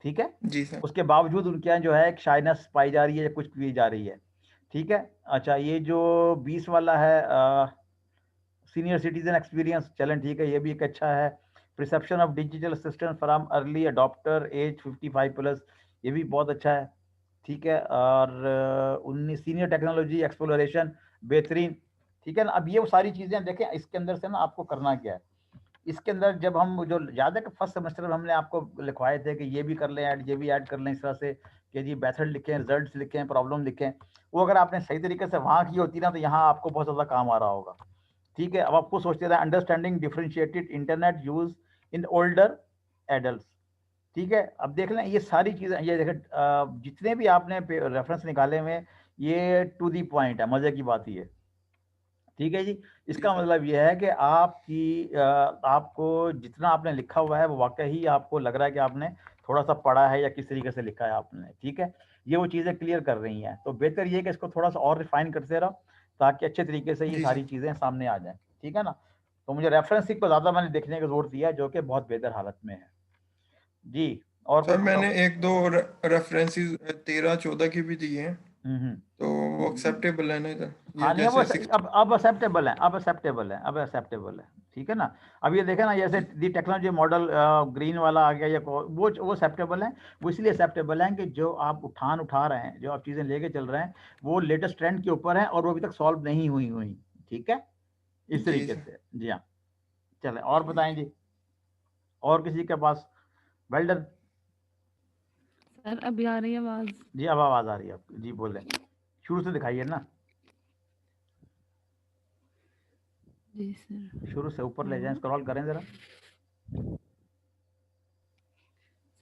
ठीक है। जी सर उसके बावजूद उनके यहाँ जो है एक शाइनेस पाई जा रही है, कुछ की जा रही है, ठीक है। अच्छा ये जो 20 वाला है सीनियर सिटीजन एक्सपीरियंस, चलें ठीक है, ये भी एक अच्छा है। Perception of digital assistant from early adopter age 55+, ये भी बहुत अच्छा है, ठीक है। और 19 सीनियर टेक्नोलॉजी एक्सप्लोरेशन, बेहतरीन, ठीक है ना। अब ये वो सारी चीज़ें देखें, इसके अंदर से ना आपको करना क्या है, इसके अंदर जब हम जो याद है कि फर्स्ट सेमेस्टर में हमने आपको लिखवाए थे कि ये भी कर लें ऐड, ये भी ऐड कर लें, इस तरह से कि जी मेथड लिखें, रिजल्ट्स लिखें, प्रॉब्लम लिखें, वो अगर आपने सही तरीके से वहाँ की होती ना, तो यहाँ आपको बहुत ज़्यादा काम आ रहा होगा, ठीक है। अब आपको सोचते रहे understanding differentiated internet use in older adult, ठीक है। अब देख लें ये सारी चीज़ें, ये देखें जितने भी आपने रेफरेंस निकाले हुए, ये टू दी पॉइंट है, मज़े की बात ये, ठीक है जी। जी इसका सर मतलब यह है कि आपको जितना आपने लिखा हुआ है वो वाकई ही आपको लग रहा है कि आपने थोड़ा सा पढ़ा है या किस तरीके से लिखा है आपने, ठीक है। ये वो चीज़ें क्लियर कर रही हैं, तो बेहतर ये है कि इसको थोड़ा सा और रिफाइन करते रहो, ताकि अच्छे तरीके से ये जी सारी सर चीज़ें सामने आ जाएं, ठीक है ना। तो मुझे रेफरेंसिंग को ज़्यादा मैंने देखने की जरूरत दिया है, जो कि बहुत बेहतर हालत में है जी। और कोई सर मैंने एक दो रेफरेंसेस 13-14 की भी दिए हैं। तो वो एक्सेप्टेबल है ना इधर, ये हाँ नहीं अब जैसे 60 अब एक्सेप्टेबल है, अब एक्सेप्टेबल है, अब एक्सेप्टेबल है, ठीक है ना। अब ये देखे ना, जैसे दी टेक्नोलॉजी मॉडल ग्रीन वाला आ गया, या वो एक्सेप्टेबल है। वो इसलिए एक्सेप्टेबल है कि जो आप उठा रहे हैं, जो आप चीज़ें लेके चल रहे हैं, वो लेटेस्ट ट्रेंड के ऊपर है और वो अभी तक सॉल्व नहीं हुई, ठीक है, इस जी तरीके सर। से। जी हाँ, चलें और बताएं जी, और किसी के पास? Well done. सर अभी आ रही है आवाज? जी अब आवाज़ आ रही है आपकी, जी बोलें, शुरू से दिखाइए ना, जी सर। शुरू से ऊपर ले जाएं, हाँ। स्क्रॉल करें ज़रा।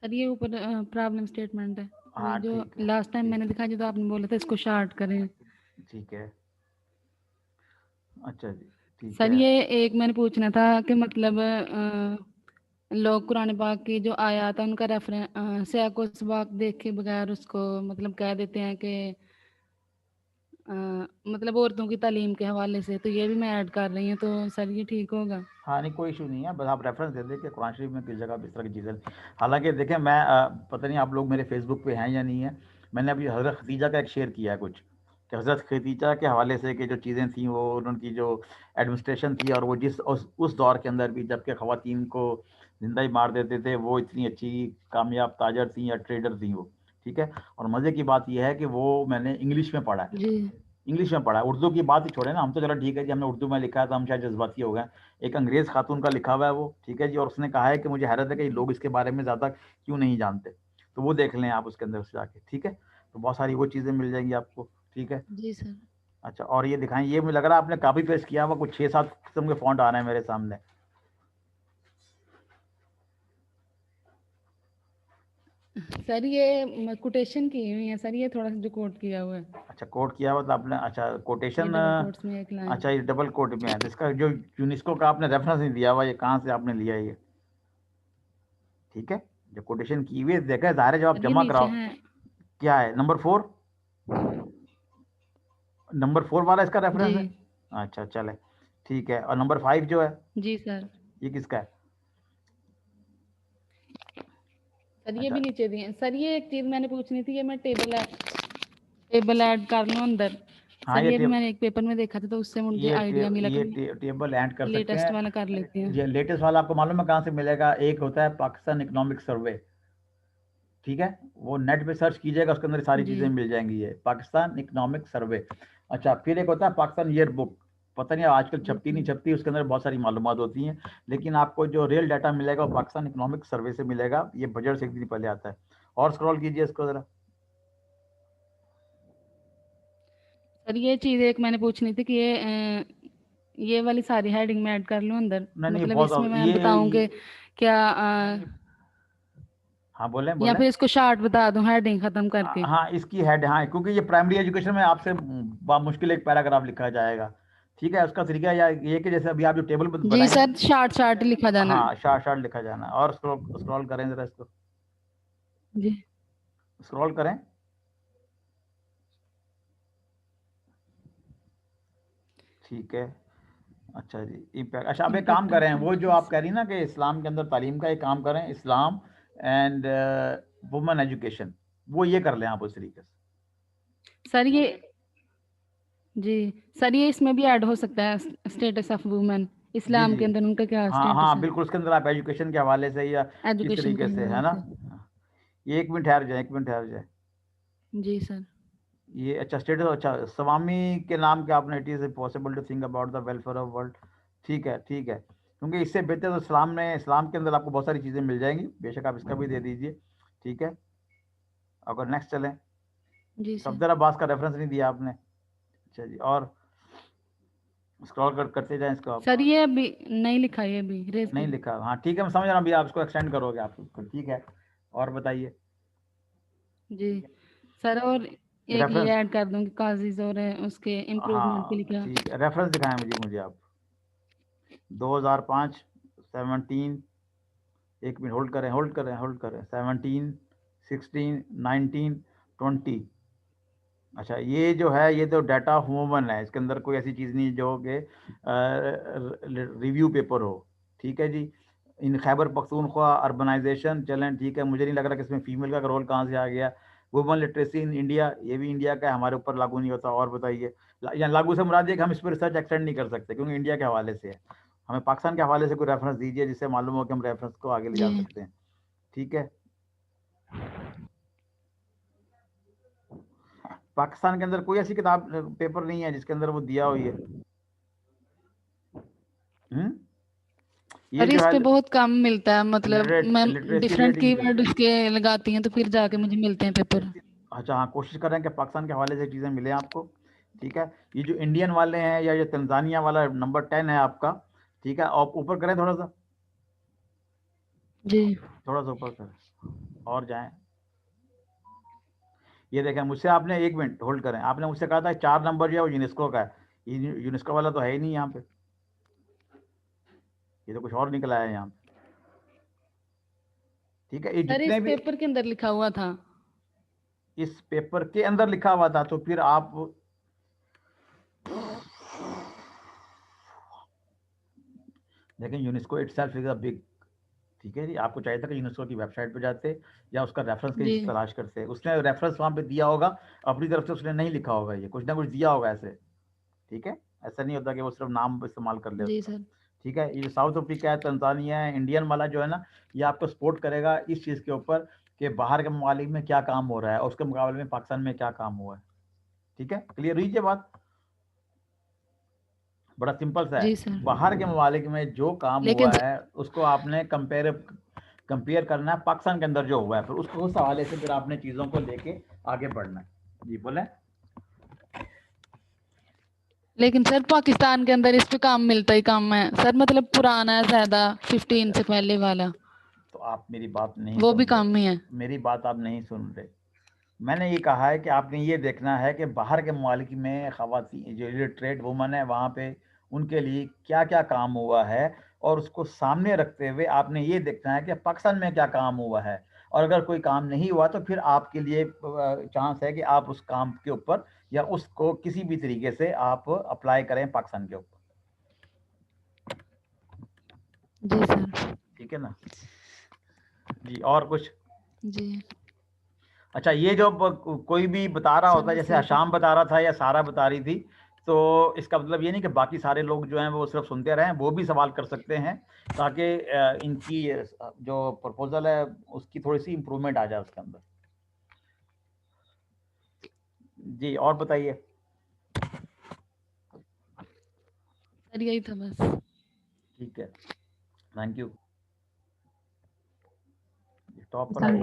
सर ये ऊपर प्रॉब्लम स्टेटमेंट है, वही हाँ जो ठीक है, लास्ट टाइम ठीक मैंने दिखाया, जो तो आपने बोला था इसको शार्ट करें। ठीक है, अच्छा जी, ठीक सर है। ये एक मैंने पूछना था कि मतलब लोग कुरान पाक की जो आयत है उनका रेफरेंस से को सबक देख के बगैर उसको मतलब कह देते हैं कि मतलब औरतों की तालीम के हवाले से, तो ये भी मैं ऐड कर रही हूँ, तो सर ये ठीक होगा? हाँ नहीं कोई इशू नहीं है, बस आप रेफरेंस दे दें कि कुरान शरीफ में किस जगह इस तरह की चीज़ें। हालांकि देखें मैं पता नहीं आप लोग मेरे फेसबुक पे हैं या नहीं है, मैंने अभी हज़रत खदीजा का एक शेयर किया है कुछ, कि हज़रत खदीजा के हवाले से कि जो चीज़ें थी वो उनकी जो एडमिनिस्ट्रेशन थी, और वो जिस उस दौर के अंदर भी जबकि ख़वातीन को जिंदा ही मार देते थे, वो इतनी अच्छी कामयाब ताजर थी या ट्रेडर थी वो, ठीक है। और मज़े की बात यह है कि वो मैंने इंग्लिश में पढ़ा है, जी इंग्लिश में पढ़ा है, उर्दू की बात ही छोड़े ना, हम तो चलो ठीक है जी, हमने उर्दू में लिखा है तो हम शायद जज्बाती हो गए। एक अंग्रेज़ खातून का लिखा हुआ है वो, ठीक है जी, और उसने कहा है कि मुझे हैरत है कि लोग इसके बारे में ज़्यादा क्यों नहीं जानते, तो वो देख लें आप उसके अंदर से जाके, ठीक है। तो बहुत सारी वो चीज़ें मिल जाएंगी आपको, ठीक है। जी सर। अच्छा, और ये दिखाएं, ये मुझे लग रहा है आपने काफ़ी पेस्ट किया हुआ, कुछ 6-7 किस्म के फॉन्ट आ रहे हैं मेरे सामने। सर ये कोटेशन की हुई है सर, ये थोड़ा सा जो कोट किया हुआ है, अच्छा कोट किया हुआ था आपने, अच्छा ये कोटेशन, डबल कोट्स में एक लाइन। अच्छा ये डबल कोट में है, तो इसका जो यूनेस्को का आपने रेफरेंस नहीं दिया हुआ, ये कहाँ से आपने लिया है ये, ठीक है। जो कोटेशन की हुई है, देखा है, ज़ाहिर है जब आप सर ये जमा नीचे कराओ, है। क्या है नंबर 4 वाला इसका रेफरेंस जी है। अच्छा चले, ठीक है। और नंबर 5 जो है, जी सर। ये किसका है? सर ये अच्छा भी नीचे दिए हैं। सर ये एक चीज मैंने पूछनी थी, ये मैं टेबल ऐड कर लूँ अंदर? हाँ सर ये भी मैंने एक पेपर में देखा था, तो उससे मुझे आइडिया मिला, तो टेबल ऐड कर सकते लेटेस्ट वाला कर हैं। लेते हैं। ये लेटेस्ट वाला आपको मालूम है कहाँ से मिलेगा? एक होता है पाकिस्तान इकोनॉमिक सर्वे, ठीक है, वो नेट पे सर्च कीजिएगा, उसके अंदर सारी जी चीज़ें मिल जाएंगी, ये पाकिस्तान इकोनॉमिक सर्वे। अच्छा, फिर एक होता है पाकिस्तान ईयर बुक, पता नहीं आजकल जी छपती नहीं सर। छपती, उसके अंदर बहुत सारी मालूमात होती हैं, लेकिन आपको जो रियल डाटा मिलेगा वो पाकिस्तान इकोनॉमिक सर्वे से मिलेगा, ये बजट से एक दिन पहले आता है। और स्क्रॉल कीजिए इसको ज़रा। सर ये चीज एक मैंने पूछनी थी कि ये वाली सारी हेडिंग में ऐड कर लूँ अंदर, नहीं नहीं मतलब इसमें बहुत मैं बताऊं कि क्या हाँ बोलें या बोलें। फिर इसको शार्ट बता दूं हेडिंग खत्म करके? हाँ इसकी हेड, हाँ क्योंकि ये प्राइमरी एजुकेशन में आपसे मुश्किल एक पैराग्राफ लिखा जाएगा, ठीक है। उसका तरीका या ये कि जैसे अभी आप जो टेबल जी बनाएंगे, सर, शार्ट शार्ट लिखा जाना है। हाँ शार्ट शार्ट लिखा जाना है। और स्क्रॉल स्क्रॉल करें जरा इसको, जी स्क्रॉल करें, ठीक है। अच्छा जी, इम्पैक्ट, अच्छा अब एक काम इम्पैक्ट ऑफ करें, वो जो आप कंट्रीज। कह रही ना कि इस्लाम के अंदर तालीम का एक काम करें, इस्लाम एंड वुमेन एजुकेशन, वो ये कर लें आप उस तरीके से। सर ये जी सर, ये इसमें भी ऐड हो सकता है स्टेटस ऑफ वुमेन, जी इस्लाम जी, के अंदर उनका क्या हाँ स्टेटस हाँ है बिल्कुल, उसके अंदर आप एजुकेशन के हवाले से या किस एजुकेशन के तरीके से, है हवाले ना। से? हाँ, ये 1 मिनट ठहर जाए, 1 मिनट ठहर जाए। जी सर। ये अच्छा स्टेटस, अच्छा स्वामी के नाम के आपने, it is possible to think about the welfare of world, ठीक है ठीक है, क्योंकि इससे बेहतर तो इस्लाम के अंदर आपको बहुत सारी चीज़ें मिल जाएंगी, बेशक आप इसका भी दे दीजिए, ठीक है। अगर नेक्स्ट चलें, जी सर। सफदर अब्बास का रेफरेंस नहीं दिया आपने, अच्छा जी। और करते जाएं इसको आप। सर ये अभी नहीं लिखा, ये अभी रेज नहीं कर। लिखा, हाँ ठीक है, मैं समझ रहा हूँ, अभी आप इसको एक्सटेंड करोगे आप उसको, ठीक है। और बताइए जी सर, और एक ये रेफरेंस, ऐड कर दूंगी काजीज और उसके इम्प्रूवमेंट के लिए हाँ क्या? ठीक है, रेफरेंस दिखाएं मुझे आप, 2005, 17, 1 मिनट होल्ड करें, 17, 16, 19, 20। अच्छा ये जो है, ये तो डाटा ह्यूमन है, इसके अंदर कोई ऐसी चीज़ नहीं जो कि रिव्यू पेपर हो, ठीक है जी। इन खैबर पख्तूनख्वा अर्बनाइजेशन, चलें ठीक है, मुझे नहीं लग रहा कि इसमें फीमेल का रोल कहाँ से आ गया। वुमेन लिटरेसी इन इंडिया, ये भी इंडिया का है, हमारे ऊपर लागू नहीं होता। और बताइए, या लागू से मुराद ये कि हम इस पर रिसर्च एक्सटेंड नहीं कर सकते क्योंकि इंडिया के हवाले से है। हमें पाकिस्तान के हवाले से कोई रेफरेंस दीजिए जिससे मालूम हो कि हम रेफरेंस को आगे ले जा जी सकते हैं। ठीक है, पाकिस्तान के अंदर कोई ऐसी किताब पेपर नहीं है जिसके अंदर वो दिया हो ये। ये अरे जो इस है पे बहुत कम मिलता है, मतलब मैं लिटरेसी डिफरेंट रेटिंग पे। कीवर्ड उसके लगाती हूँ तो फिर जाके मुझे मिलते हैं पेपर। अच्छा हाँ, कोशिश करें कि पाकिस्तान के हवाले से चीज़ें मिलें आपको। ठीक है, ये जो इंडियन वाले हैं या ये तंजानिया वाला नंबर 10 है आपका, ठीक है, आप ऊपर करें थोड़ा सा, जी थोड़ा सा ऊपर करें और जाएं। ये देखें, मुझसे आपने, एक मिनट होल्ड करें, आपने मुझसे कहा था 4 नंबर जो है वो यूनेस्को का है, ये यूनेस्को वाला तो है ही नहीं यहाँ पे, ये तो कुछ और निकला है यहाँ पे। ठीक है, ये सर जितने इस भी पेपर के अंदर लिखा हुआ था। इस पेपर के अंदर लिखा हुआ था, तो फिर आप देखें, UNESCO itself is a big, ठीक है जी, आपको चाहिए था कि यूनेस्को की वेबसाइट पे जाते या उसका रेफरेंस कहीं जी तलाश करते, उसने रेफरेंस वहाँ पे दिया होगा, अपनी तरफ से उसने नहीं लिखा होगा, ये कुछ ना कुछ दिया होगा ऐसे। ठीक है, ऐसा नहीं होता कि वो सिर्फ नाम इस्तेमाल कर ले जी उसका। सर। ठीक है, ये जो साउथ अफ्रीका है, तंजानिया है, इंडियन वाला जो है ना, ये आपको सपोर्ट करेगा इस चीज़ के ऊपर कि बाहर के ममालिक में क्या काम हो रहा है और उसके मुकाबले में पाकिस्तान में क्या काम हुआ है। ठीक है, क्लियर हुई ये बात? बड़ा सिंपल सा जी है, सर। बाहर के ममालिक में जो काम लेकिन हुआ है उसको आपने कंपेयर करना है पाकिस्तान के अंदर जो हुआ है, फिर उसको उस हवाले से फिर आपने चीज़ों को लेके आगे बढ़ना है। जी बोले। लेकिन सर पाकिस्तान के अंदर इस पे काम मिलता ही कम है सर, मतलब पुराना है ज्यादा, 15 से पहले वाला, तो आप मेरी बात नहीं वो भी सुन रहे, कम ही है। मेरी बात आप नहीं सुन रहे। मैंने ये कहा है कि आपने ये देखना है कि बाहर के ममालिक में ख़वातीन जो इलिटरेट वुमन है वहाँ पे उनके लिए क्या क्या काम हुआ है, और उसको सामने रखते हुए आपने ये देखना है कि पाकिस्तान में क्या काम हुआ है, और अगर कोई काम नहीं हुआ तो फिर आपके लिए चांस है कि आप उस काम के ऊपर या उसको किसी भी तरीके से आप अप्लाई करें पाकिस्तान के ऊपर। जी सर। ठीक है ना जी, और कुछ? जी अच्छा, ये जो कोई भी बता रहा सर होता है, बस जैसे यही था। हशाम बता रहा था या सारा बता रही थी, तो इसका मतलब ये नहीं कि बाकी सारे लोग जो हैं वो सिर्फ सुनते रहें, वो भी सवाल कर सकते हैं ताकि इनकी जो प्रपोजल है उसकी थोड़ी सी इम्प्रूवमेंट आ जाए उसके अंदर। जी और बताइए। सर यही था बस। ठीक है, थैंक यू। टॉप पर आई है,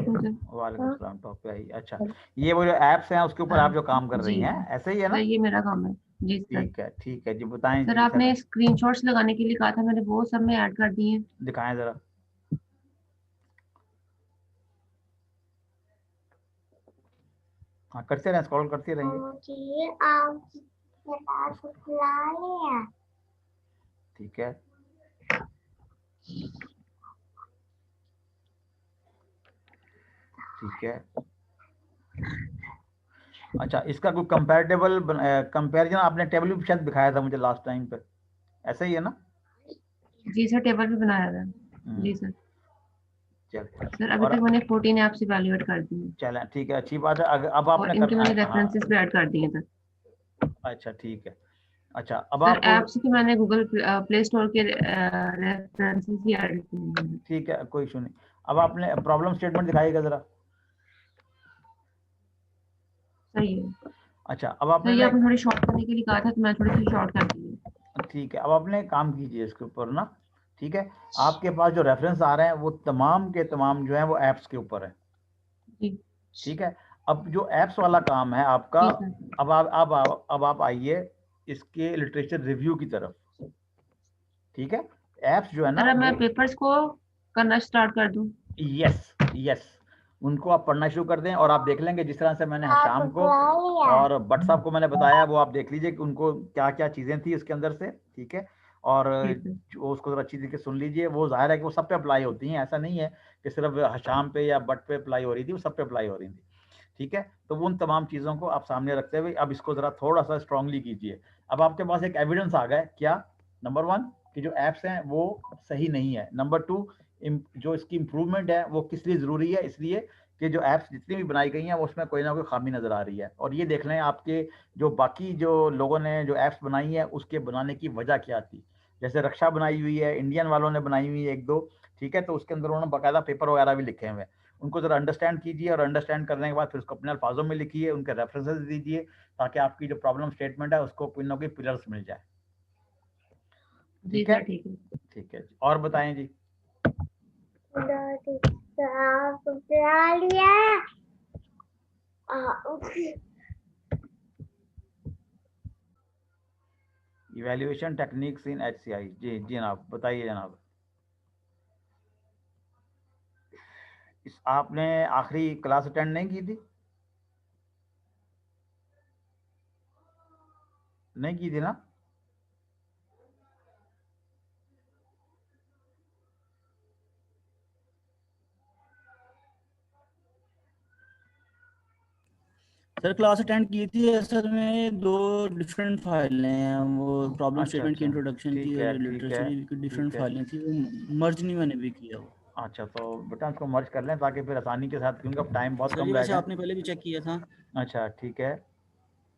वालेकुम सलाम, टॉप पे आई। अच्छा, ये वो जो ऐप्स हैं उसके ऊपर आप जो काम कर रही हैं, ऐसे ही है ना? ये मेरा काम है जी सर। ठीक है जी, बताएं सर जी आपने सर, स्क्रीनशॉट्स लगाने के लिए कहा था, मैंने वो सब में ऐड कर दिए हैं। दिखाएं जरा। हाँ करते रहें, स्क्रॉल करते रहिए। ठीक है, ठीक है। अच्छा, इसका कोई कंपैरेटिबल कंपैरिजन आपने टेबल भी शायद दिखाया था मुझे लास्ट टाइम पे, ऐसा ही है ना? जी सर, टेबल भी बनाया था जी सर। चलिए, सर अभी और तक मैंने 14 ऐप्स इवैल्यूएट कर दी हैं चलें, ठीक है, अच्छी बात है। अब और आपने इनके करना मैंने है, हाँ, रेफरेंसेस भी ऐड कर दिए सर। अच्छा ठीक है। अच्छा, अब सर आपको, ऐप्स के मैंने गूगल प्ले स्टोर के रेफरेंसेस भी ऐड किए हैं। ठीक है, कोई इशू नहीं। अब आपने प्रॉब्लम स्टेटमेंट दिखाइएगा जरा। सही है अच्छा, अब सर, आपने ये ना आपने थोड़ी शॉर्ट करने के लिए कहा था तो मैं थोड़ी सी शॉर्ट कर दी है। ठीक है, अब आपने एक काम कीजिए इसके ऊपर ना, ठीक है, आपके पास जो रेफरेंस आ रहे हैं वो तमाम के तमाम जो है वो ऐप्स के ऊपर है। जी ठीक है, अब जो ऐप्स वाला काम है आपका, जी सर। अब आप आइए इसके लिटरेचर रिव्यू की तरफ। ठीक है, ऐप्स जो है ना सर अब मैं वो, पेपर्स को करना स्टार्ट कर दूं? यस यस, उनको आप पढ़ना शुरू कर दें और आप देख लेंगे जिस तरह से मैंने हशाम को और भट्ट साहब को मैंने बताया, वो आप देख लीजिए कि उनको क्या क्या चीज़ें थी उसके अंदर से। ठीक है, और जी सर। जो उसको जरा अच्छी तरीके से सुन लीजिए, वो जाहिर है कि वो सब पे अप्लाई होती हैं, ऐसा नहीं है कि सिर्फ हशाम पे या भट्ट पे अप्लाई हो रही थी, वो सब पे अप्लाई हो रही थी। ठीक है, तो वो उन तमाम चीज़ों को आप सामने रखते हुए अब इसको ज़रा थोड़ा सा स्ट्रांगली कीजिए। अब आपके पास एक एविडेंस आ गया, क्या? नंबर 1 कि जो ऐप्स हैं वो सही नहीं है। नंबर 2, जो इसकी इम्प्रूवमेंट है वो किस लिए ज़रूरी है? इसलिए कि जो ऐप्स जितनी भी बनाई गई हैं वो उसमें कोई ना कोई खामी नज़र आ रही है। और ये देख लें आपके जो बाकी जो लोगों ने जो ऐप्स बनाई है उसके बनाने की वजह क्या थी। जैसे रक्षा बनाई हुई है, इंडियन वालों ने बनाई हुई है एक दो, ठीक है, तो उसके अंदर उन्होंने बाकायदा पेपर वगैरह भी लिखे हुए हैं। उनको ज़रा अंडरस्टैंड कीजिए और अंडरस्टैंड करने के बाद फिर उसको अपने अल्फाजों में लिखिए, उनके रेफरेंसेस दीजिए, ताकि आपकी जो प्रॉब्लम स्टेटमेंट है उसको कोई ना कोई पिलर्स मिल जाए। जी ठीक है, सर, ठीक है। ठीक है जी। और बताएं जी। इवैल्यूएशन टेक्निक्स इन HCI, जी जी जनाब, बताइए जनाब। इस आपने आखिरी क्लास अटेंड नहीं की थी? नहीं की थी ना? सर क्लास अटेंड की थी, असल में 2 डिफरेंट फाइलें हैं, वो प्रॉब्लम अच्छा स्टेटमेंट की अच्छा, इंट्रोडक्शन की ठीक है और ठीक लिटरेचर है रिव्यू की डिफरेंट ठीक है। फाइलें थी, वो मर्ज नहीं मैंने भी किया वो। अच्छा, तो बेटा उसको मर्ज कर लें ताकि फिर आसानी के साथ, क्योंकि अब टाइम बहुत सर कम ये रह वैसे गया। आपने पहले भी चेक किया था। अच्छा ठीक है,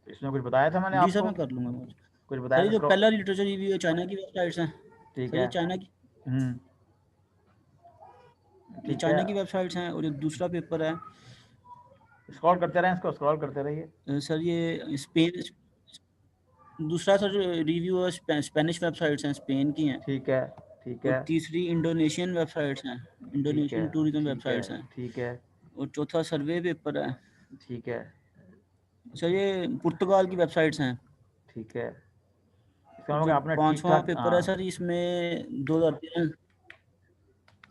इसमें कुछ बताया था मैंने जी सर आपको? मैं कर लूँगा मर्ज। कुछ सर बताया ये था जो इसको? पहला लिटरेचर रिव्यू है चाइना की वेबसाइट्स हैं। ठीक सर है। ये चाइना की ठीक है, वेबसाइट्स हैं, और जो दूसरा पेपर है स्क्रॉल करते रहें, इसको स्क्रॉल करते रहिए। सर ये स्पेन, दूसरा सर रिव्यू है स्पेनिश वेबसाइट्स हैं, स्पेन की हैं। ठीक है ठीक और है तीसरी इंडोनेशियन वेबसाइट्स हैं, ठीक है इंडोनेशियन टूरिज्म ठीक है वेबसाइट्स हैं। ठीक है और चौथा सर्वे पेपर है। ठीक है सर ये पुर्तगाल की वेबसाइट्स हैं। ठीक है। इसका और मतलब जो आपने ठीक 5वां ठाक, पेपर है हाँ। सर, इसमें 2013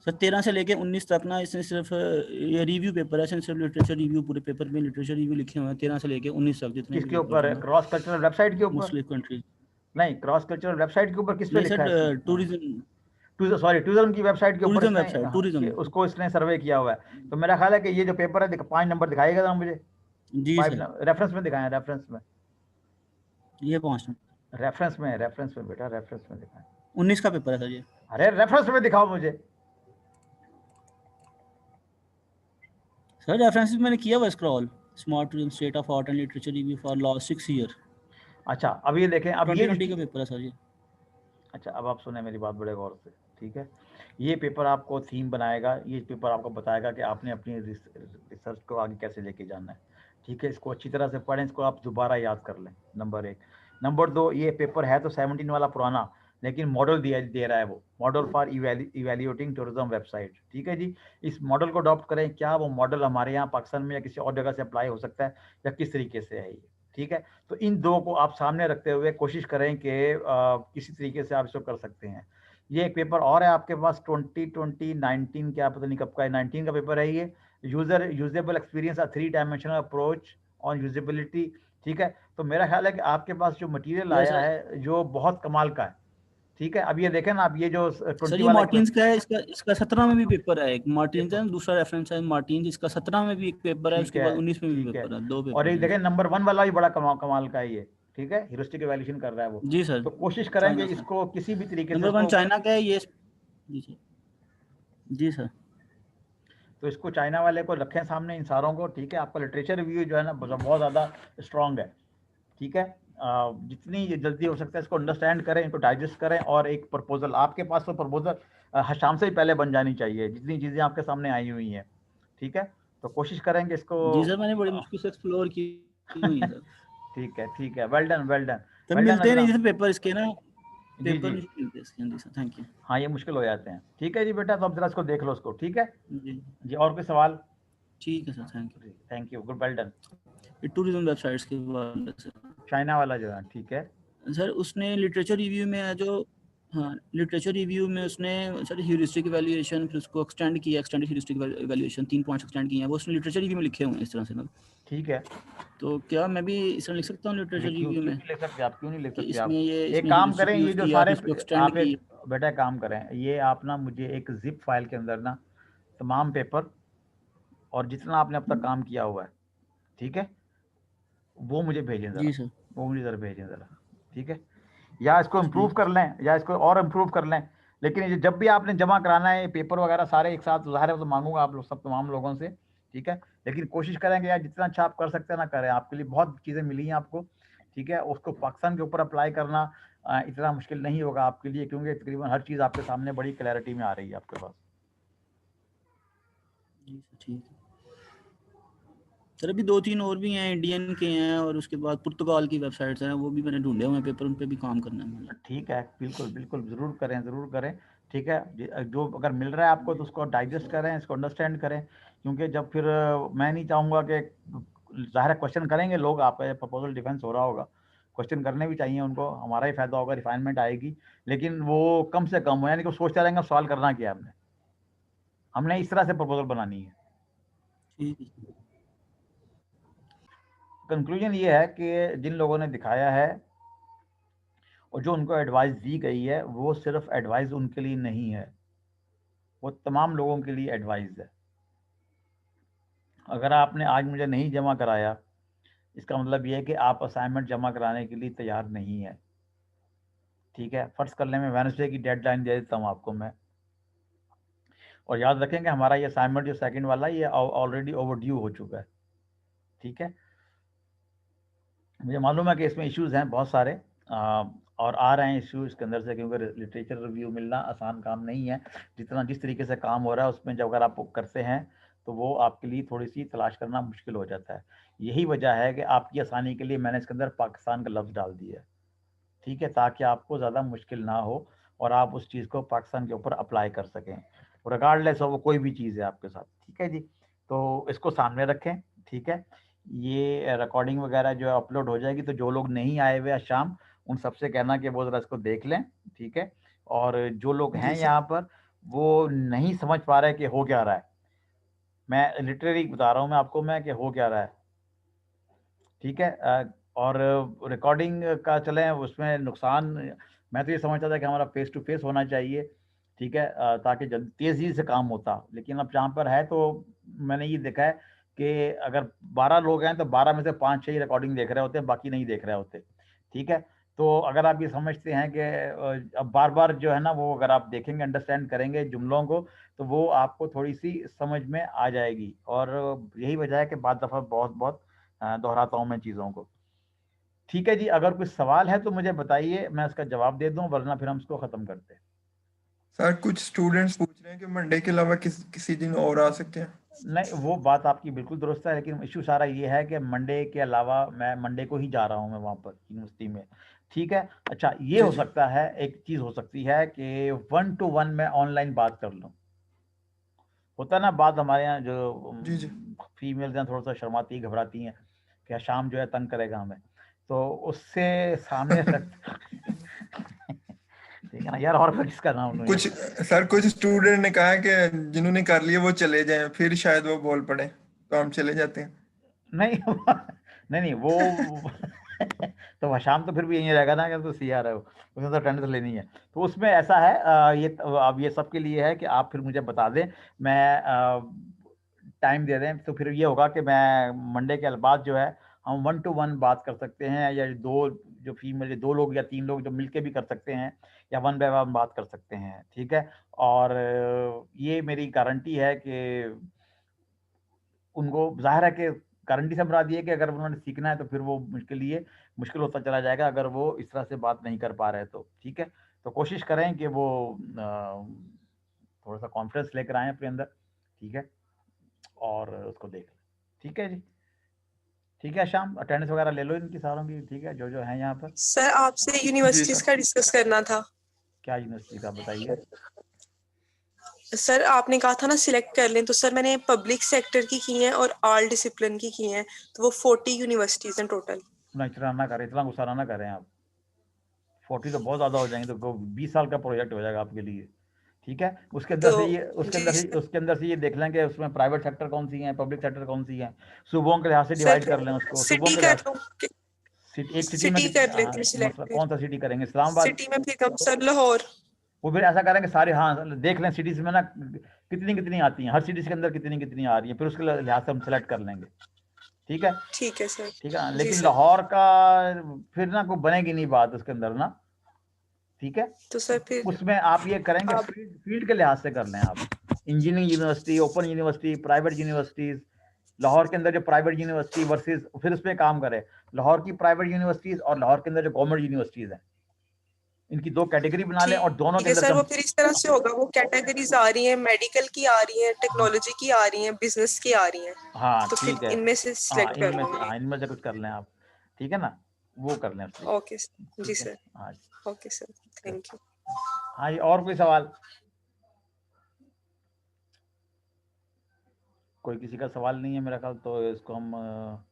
सर 13 से लेके 19 तक ना, इसमें सिर्फ ये रिव्यू पेपर है, इसमें सिर्फ लिटरेचर रिव्यू, पूरे पेपर में लिटरेचर रिव्यू लिखे हुए हैं 13 से लेके 19 तक, जितने भी किसके पेपर्स हैं ऊपर? ना क्रॉस कल्चरल वेबसाइट के ऊपर? Muslim countries. नहीं, क्रॉस कल्चरल वेबसाइट के ऊपर किस पे नहीं लिखा है इसने? सर हाँ, टूरिज्म सॉरी, टूरिज्म की वेबसाइट के ऊपर टूरिज्म इसने, वेबसाइट हाँ, टूरिज्म। उसको इसने सर्वे किया हुआ है। तो मेरा ख्याल है कि ये जो पेपर है 5 नंबर दिखाएगा जरा मुझे। जी सर, रेफरेंस में दिखाएं, रेफरेंस में, ये 5 रेफरेंस में बेटा, रेफरेंस में दिखाएं। 19 का पेपर है सर ये। अरे रेफरेंस में दिखाओ मुझे। सर रेफरेंसेस मैंने किया हुआ scroll, smart tourism state of art and literature review for last 6 year. अच्छा, अब ये देखें, अब ये 2020 का पेपर है सर ये। अच्छा, अब आप सुने मेरी बात बड़े गौर से, ठीक है। ये पेपर आपको थीम बनाएगा, ये पेपर आपको बताएगा कि आपने अपनी रिसर्च को आगे कैसे लेके जाना है, ठीक है। इसको अच्छी तरह से पढ़ें, इसको आप दोबारा याद कर लें, नंबर 1। नंबर 2, ये पेपर है तो 17 वाला पुराना, लेकिन मॉडल दे रहा है वो, model for evaluating tourism website, ठीक है जी। इस मॉडल को अडॉप्ट करें। क्या वो मॉडल हमारे यहाँ पाकिस्तान में या किसी और जगह से अप्लाई हो सकता है, या किस तरीके से है ये, ठीक है। तो इन दो को आप सामने रखते हुए कोशिश करें कि किसी तरीके से आप इसको कर सकते हैं। ये एक पेपर और है आपके पास 2019 क्या पता नहीं कब का है, 19 का पेपर है ये, usable experience, 3 dimensional approach on usability, ठीक है। तो मेरा ख्याल है कि आपके पास जो मटेरियल यस आया सर। है जो बहुत कमाल का है, ठीक है। अब ये देखें ना, अब ये जो 20 सर ये वाला मार्टिन्स का है, इसका 17 में भी पेपर है, एक मार्टिन्स है, दूसरा रेफरेंस है मार्टिन्स, इसका 17 में भी एक पेपर है, ठीक उसके है बाद 19 में भी ठीक है। पेपर है, 2 और पेपर ये हैं। देखें नंबर 1 वाला भी बड़ा कमाल का है ये, ठीक है, ह्यूरिस्टिक इवैल्यूएशन कर रहा है वो। जी सर, तो कोशिश करें कि चाइना से। इसको किसी भी तरीके से नंबर 1 इसको, चाइना का है ये। जी सर, जी सर। तो इसको चाइना वाले को रखें सामने इन सारों को, ठीक है। आपका लिटरेचर रिव्यू जो है ना बहुत ज़्यादा स्ट्रॉन्ग है, ठीक है। जितनी जल्दी हो सकता है इसको अंडरस्टैंड करें, इनको डाइजेस्ट करें, और एक प्रपोजल आपके पास, तो प्रपोजल शाम से ही पहले बन जानी चाहिए, जितनी चीज़ें आपके सामने आई हुई हैं, ठीक है। तो कोशिश करेंगे इसको। जी सर, मैंने बड़ी मुश्किल से एक्सप्लोर की हुई है सर। ठीक है, वेल डन वेल डन तब वेल डन मिलते नहीं अजरा। जैसे पेपर इसके ना, जी पेपर जी, नहीं मिलते इसके। जी सर, थैंक यू। हाँ, ये मुश्किल हो जाते हैं, ठीक है जी बेटा। तो अब जरा इसको देख लो उसको, ठीक है जी जी। और कोई सवाल? ठीक है sir, thank you. Thank you, good, well done. ये टूरिज्म वेबसाइट्स के बारे से चाइना वाला जो है, ठीक है। सर, उसने लिटरेचर रिव्यू में है जो, हाँ लिटरेचर रिव्यू में उसने सर ह्यूरिस्टिक इवैल्यूएशन, फिर उसको एक्सटेंड किया, extended heuristic evaluation 3 points extend किए हैं, वो उसने लिटरेचर रिव्यू में लिखे हुए हैं इस तरह से ना। ठीक है, तो क्या मैं भी इस तरह लिख सकता हूँ लिटरेचर क्यों रिव्यू क्यों में नहीं लिख सकते आप, क्यों नहीं लिख कि सकते आप? एक इसमें काम ह्यूरिस्टिक करें, ये यूज़ जो किया, सारे, फिर उसको एक्सटेंड आप की। एक बेटा काम करें, ये आप ना मुझे एक जिप फाइल के अंदर ना तमाम पेपर और जितना आपने अब तक काम किया हुआ है, ठीक है, वो मुझे भेजें ज़रा, जी सर। वो मुझे ज़रा भेजें ज़रा, ठीक है। या इसको इम्प्रूव ठीक कर लें, या इसको और इम्प्रूव कर लें, लेकिन ये जब भी आपने जमा कराना है पेपर वगैरह सारे एक साथ, ज़ाहिर है तो मांगूंगा आप लोग सब तमाम लोगों से ठीक है। लेकिन कोशिश करेंगे यार जितना अच्छा आप कर सकते हैं ना करें, आपके लिए बहुत चीज़ें मिली हैं आपको, ठीक है। उसको पाकिस्तान के ऊपर अप्लाई करना इतना मुश्किल नहीं होगा आपके लिए, क्योंकि तकरीबन हर चीज़ आपके सामने बड़ी क्लैरिटी में आ रही है आपके पास। जी सर ठीक है सर। अभी 2-3 और भी हैं, इंडियन के हैं और उसके बाद पुर्तगाल की वेबसाइट्स हैं, वो भी मैंने ढूंढे हुए हैं पेपर, उन पे भी काम करना है मुझे। ठीक है, बिल्कुल बिल्कुल ज़रूर करें, ज़रूर करें, ठीक है। जो अगर मिल रहा है आपको तो उसको डाइजेस्ट करें, इसको अंडरस्टैंड करें, क्योंकि जब फिर मैं नहीं चाहूँगा कि ज़ाहिर है क्वेश्चन करेंगे लोग, आपका प्रपोजल डिफेंस हो रहा होगा, क्वेश्चन करने भी चाहिए उनको, हमारा ही फायदा होगा, रिफाइनमेंट आएगी, लेकिन वो कम से कम हो, यानी कि सोचते रहेंगे सवाल करना क्या है, हमने इस तरह से प्रपोजल बनानी है। ठीक है कंक्लूजन ये है कि जिन लोगों ने दिखाया है और जो उनको एडवाइस दी गई है, वो सिर्फ एडवाइस उनके लिए नहीं है, वो तमाम लोगों के लिए एडवाइस है। अगर आपने आज मुझे नहीं जमा कराया, इसका मतलब ये है कि आप असाइनमेंट जमा कराने के लिए तैयार नहीं है, ठीक है। फर्ज कर लें मैं वेडनेसडे की डेडलाइन दे देता हूँ आपको मैं, और याद रखें कि हमारा ये असाइनमेंट जो सेकंड वाला ये ऑलरेडी ओवरड्यू हो चुका है, ठीक है। मुझे मालूम है कि इसमें इश्यूज हैं बहुत सारे, और आ रहे हैं इश्यूज के अंदर से, क्योंकि लिटरेचर रिव्यू मिलना आसान काम नहीं है। जिस तरीके से काम हो रहा है उसमें जब अगर आप करते हैं तो वो आपके लिए थोड़ी सी तलाश करना मुश्किल हो जाता है। यही वजह है कि आपकी आसानी के लिए मैंने इसके अंदर पाकिस्तान का लफ्ज़ डाल दिया है, ठीक है, ताकि आपको ज़्यादा मुश्किल ना हो और आप उस चीज़ को पाकिस्तान के ऊपर अप्लाई कर सकें, रिगार्डलेस ऑफ वो कोई भी चीज़ है आपके साथ, ठीक है जी। तो इसको सामने रखें, ठीक है। ये रिकॉर्डिंग वगैरह जो है अपलोड हो जाएगी, तो जो लोग नहीं आए हुए आज शाम, उन सबसे कहना कि वो ज़रा इसको देख लें, ठीक है। और जो लोग हैं यहाँ पर वो नहीं समझ पा रहे कि हो क्या रहा है, मैं लिटरली बता रहा हूँ मैं आपको मैं कि हो क्या रहा है, ठीक है। और रिकॉर्डिंग का चलें उसमें नुकसान, मैं तो ये समझता था कि हमारा फेस टू फेस होना चाहिए, ठीक है, ताकि जल्दी तेज़ी से काम होता। लेकिन अब जहाँ पर है तो मैंने ये देखा है कि अगर 12 लोग हैं तो 12 में से 5-6 ही रिकॉर्डिंग देख रहे होते हैं, बाकी नहीं देख रहे होते, ठीक है। तो अगर आप ये समझते हैं कि अब बार-बार जो है ना वो अगर आप देखेंगे, अंडरस्टैंड करेंगे जुमलों को, तो वो आपको थोड़ी-सी समझ में आ जाएगी। और यही वजह है कि बाद दफ़ा बहुत-बहुत दोहराता हूँ मैं चीज़ों को, ठीक है जी। अगर कोई सवाल है तो मुझे बताइए, मैं उसका जवाब दे दूँ, वरना फिर हम इसको ख़त्म करते हैं। सर कुछ स्टूडेंट्स पूछ रहे हैं कि मंडे के अलावा किसी दिन और आ सकते हैं। नहीं, वो बात आपकी बिल्कुल दुरुस्त है, लेकिन इश्यू सारा ये है कि मंडे के अलावा मैं मंडे को ही जा रहा हूँ मैं वहाँ पर यूनिवर्सिटी में, ठीक है। अच्छा ये जी हो जी सकता है, एक चीज़ हो सकती है कि 1 to 1 मैं ऑनलाइन बात कर लूँ। होता है ना, बात हमारे यहाँ जो जी जी फीमेल्स हैं थोड़ा सा शर्माती हैं, घबराती हैं कि शाम जो है तंग करेगा हमें, तो उससे सामने ठीक है ना यार, और किसका नाम लूं कुछ यार? सर कुछ स्टूडेंट ने कहा है कि जिन्होंने कर लिया वो चले जाएं, फिर शायद वो बोल पड़े, तो हम चले जाते हैं। नहीं नहीं वो तो शाम तो फिर भी यहीं रहेगा ना, कि तो सी आ रहे हो, उसमें तो अटेंडेंस लेनी है। तो उसमें ऐसा है, अब ये सबके लिए है कि आप फिर मुझे बता दें, मैं टाइम दे दें, तो फिर ये होगा कि मैं मंडे के बाद जो है हम 1 to 1 बात कर सकते हैं, या दो जो फीमेल 2 लोग या 3 लोग जो मिलके भी कर सकते हैं, या 1 by 1 बात कर सकते हैं, ठीक है। और ये मेरी गारंटी है कि उनको ज़ाहिर है कि गारंटी से मुराद ये है कि अगर उन्होंने सीखना है तो फिर वो उनके लिए मुश्किल होता चला जाएगा अगर वो इस तरह से बात नहीं कर पा रहे तो, ठीक है। तो कोशिश करें कि वो थोड़ा-सा कॉन्फिडेंस लेकर आएँ अपने अंदर, ठीक है, और उसको देख लें, ठीक है जी। ठीक है शाम, अटेंडेंस वगैरह ले लो इनकी सारों की, ठीक है, जो हैं यहाँ पर। सर आपसे जी यूनिवर्सिटीज सर। का डिस्कस करना था। क्या यूनिवर्सिटी का बताइए? सर आपने कहा था ना सिलेक्ट कर लें, तो सर मैंने पब्लिक सेक्टर की हैं और ऑल डिसिप्लिन की हैं, तो वो 40 यूनिवर्सिटीज हैं टोटल। ना इतना ना करें, इतना गुस्सा ना करें आप, 40 तो बहुत ज़्यादा हो जाएंगे, तो 20 साल का प्रोजेक्ट हो जाएगा आपके लिए, ठीक है। उसके अंदर से ये उसके अंदर से ये देख लें कि उसमें प्राइवेट सेक्टर कौन सी है, पब्लिक सेक्टर कौन सी है, सूबों के लिहाज से डिवाइड कर लें उसको, सूबों सिटी के कर लिहाज, लूं, एक सिटी में सिटी कर लेती हूँ मतलब सिलेक्ट। कौन सा सिटी करेंगे, इस्लामाबाद? सिटी में फिर कम सर लाहौर। वो फिर ऐसा करेंगे सारे, हाँ देख लें सिटीज में ना कितनी कितनी आती हैं, हर सिटीज के अंदर कितनी कितनी आ रही है, फिर उसके लिहाज से हम सेलेक्ट कर लेंगे, ठीक है। ठीक है सर। ठीक है ना, जी लेकिन सर। लाहौर का फिर ना कोई बनेगी नहीं बात उसके अंदर ना, ठीक है। तो सर फिर उसमें आप ये करेंगे आप फील्ड के लिहाज से कर लें आप, engineering university, open university, private universities, Lahore के अंदर जो प्राइवेट यूनिवर्सिटी वर्सेस, फिर उस पर काम करें लाहौर की प्राइवेट यूनिवर्सिटीज और लाहौर के अंदर जो गवर्नमेंट यूनिवर्सिटीज हैं, इनकी 2 कैटेगरी बना लें और दोनों ठीक के है अंदर सर, वो फिर इस तरह से होगा, वो कैटेगरीज आ रही हैं, मेडिकल की आ रही हैं, टेक्नोलॉजी की आ रही हैं, बिजनेस की आ रही हैं, हाँ तो ठीक फिर है, इनमें से हाँ सिलेक्ट कर इनमें से, लूंगी। हाँ इनमें से कुछ कर लें आप, ठीक है ना, वो कर लें उससे, ओके सर, जी ठीक है, सर, हाँ जी, ओके सर, थैंक यू। हाँ जी, और कोई सवाल? कोई किसी का सवाल नहीं है मेरा ख्याल, तो इसको हम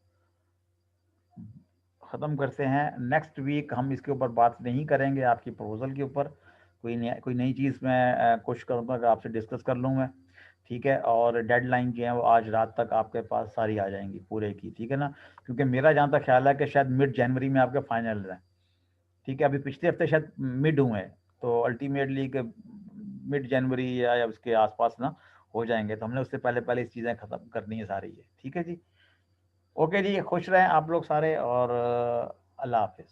ख़त्म करते हैं। नेक्स्ट वीक हम इसके ऊपर बात नहीं करेंगे, आपकी प्रपोजल के ऊपर कोई नई चीज़ मैं कोशिश करूँगा कि आपसे डिस्कस कर लूँ मैं, ठीक है। और डेडलाइन जो है वो आज रात तक आपके पास सारी आ जाएंगी पूरे की, ठीक है ना, क्योंकि मेरा जहाँ तक ख्याल है कि शायद मिड जनवरी में आपके फाइनल है, ठीक है। अभी पिछले हफ्ते शायद मिड हुए, तो अल्टीमेटली मिड जनवरी या उसके आसपास ना हो जाएंगे, तो हमने उससे पहले इस चीज़ें ख़त्म करनी है सारी है, ठीक है जी। ओके जी, खुश रहें आप लोग सारे, और अल्लाह हाफिज़।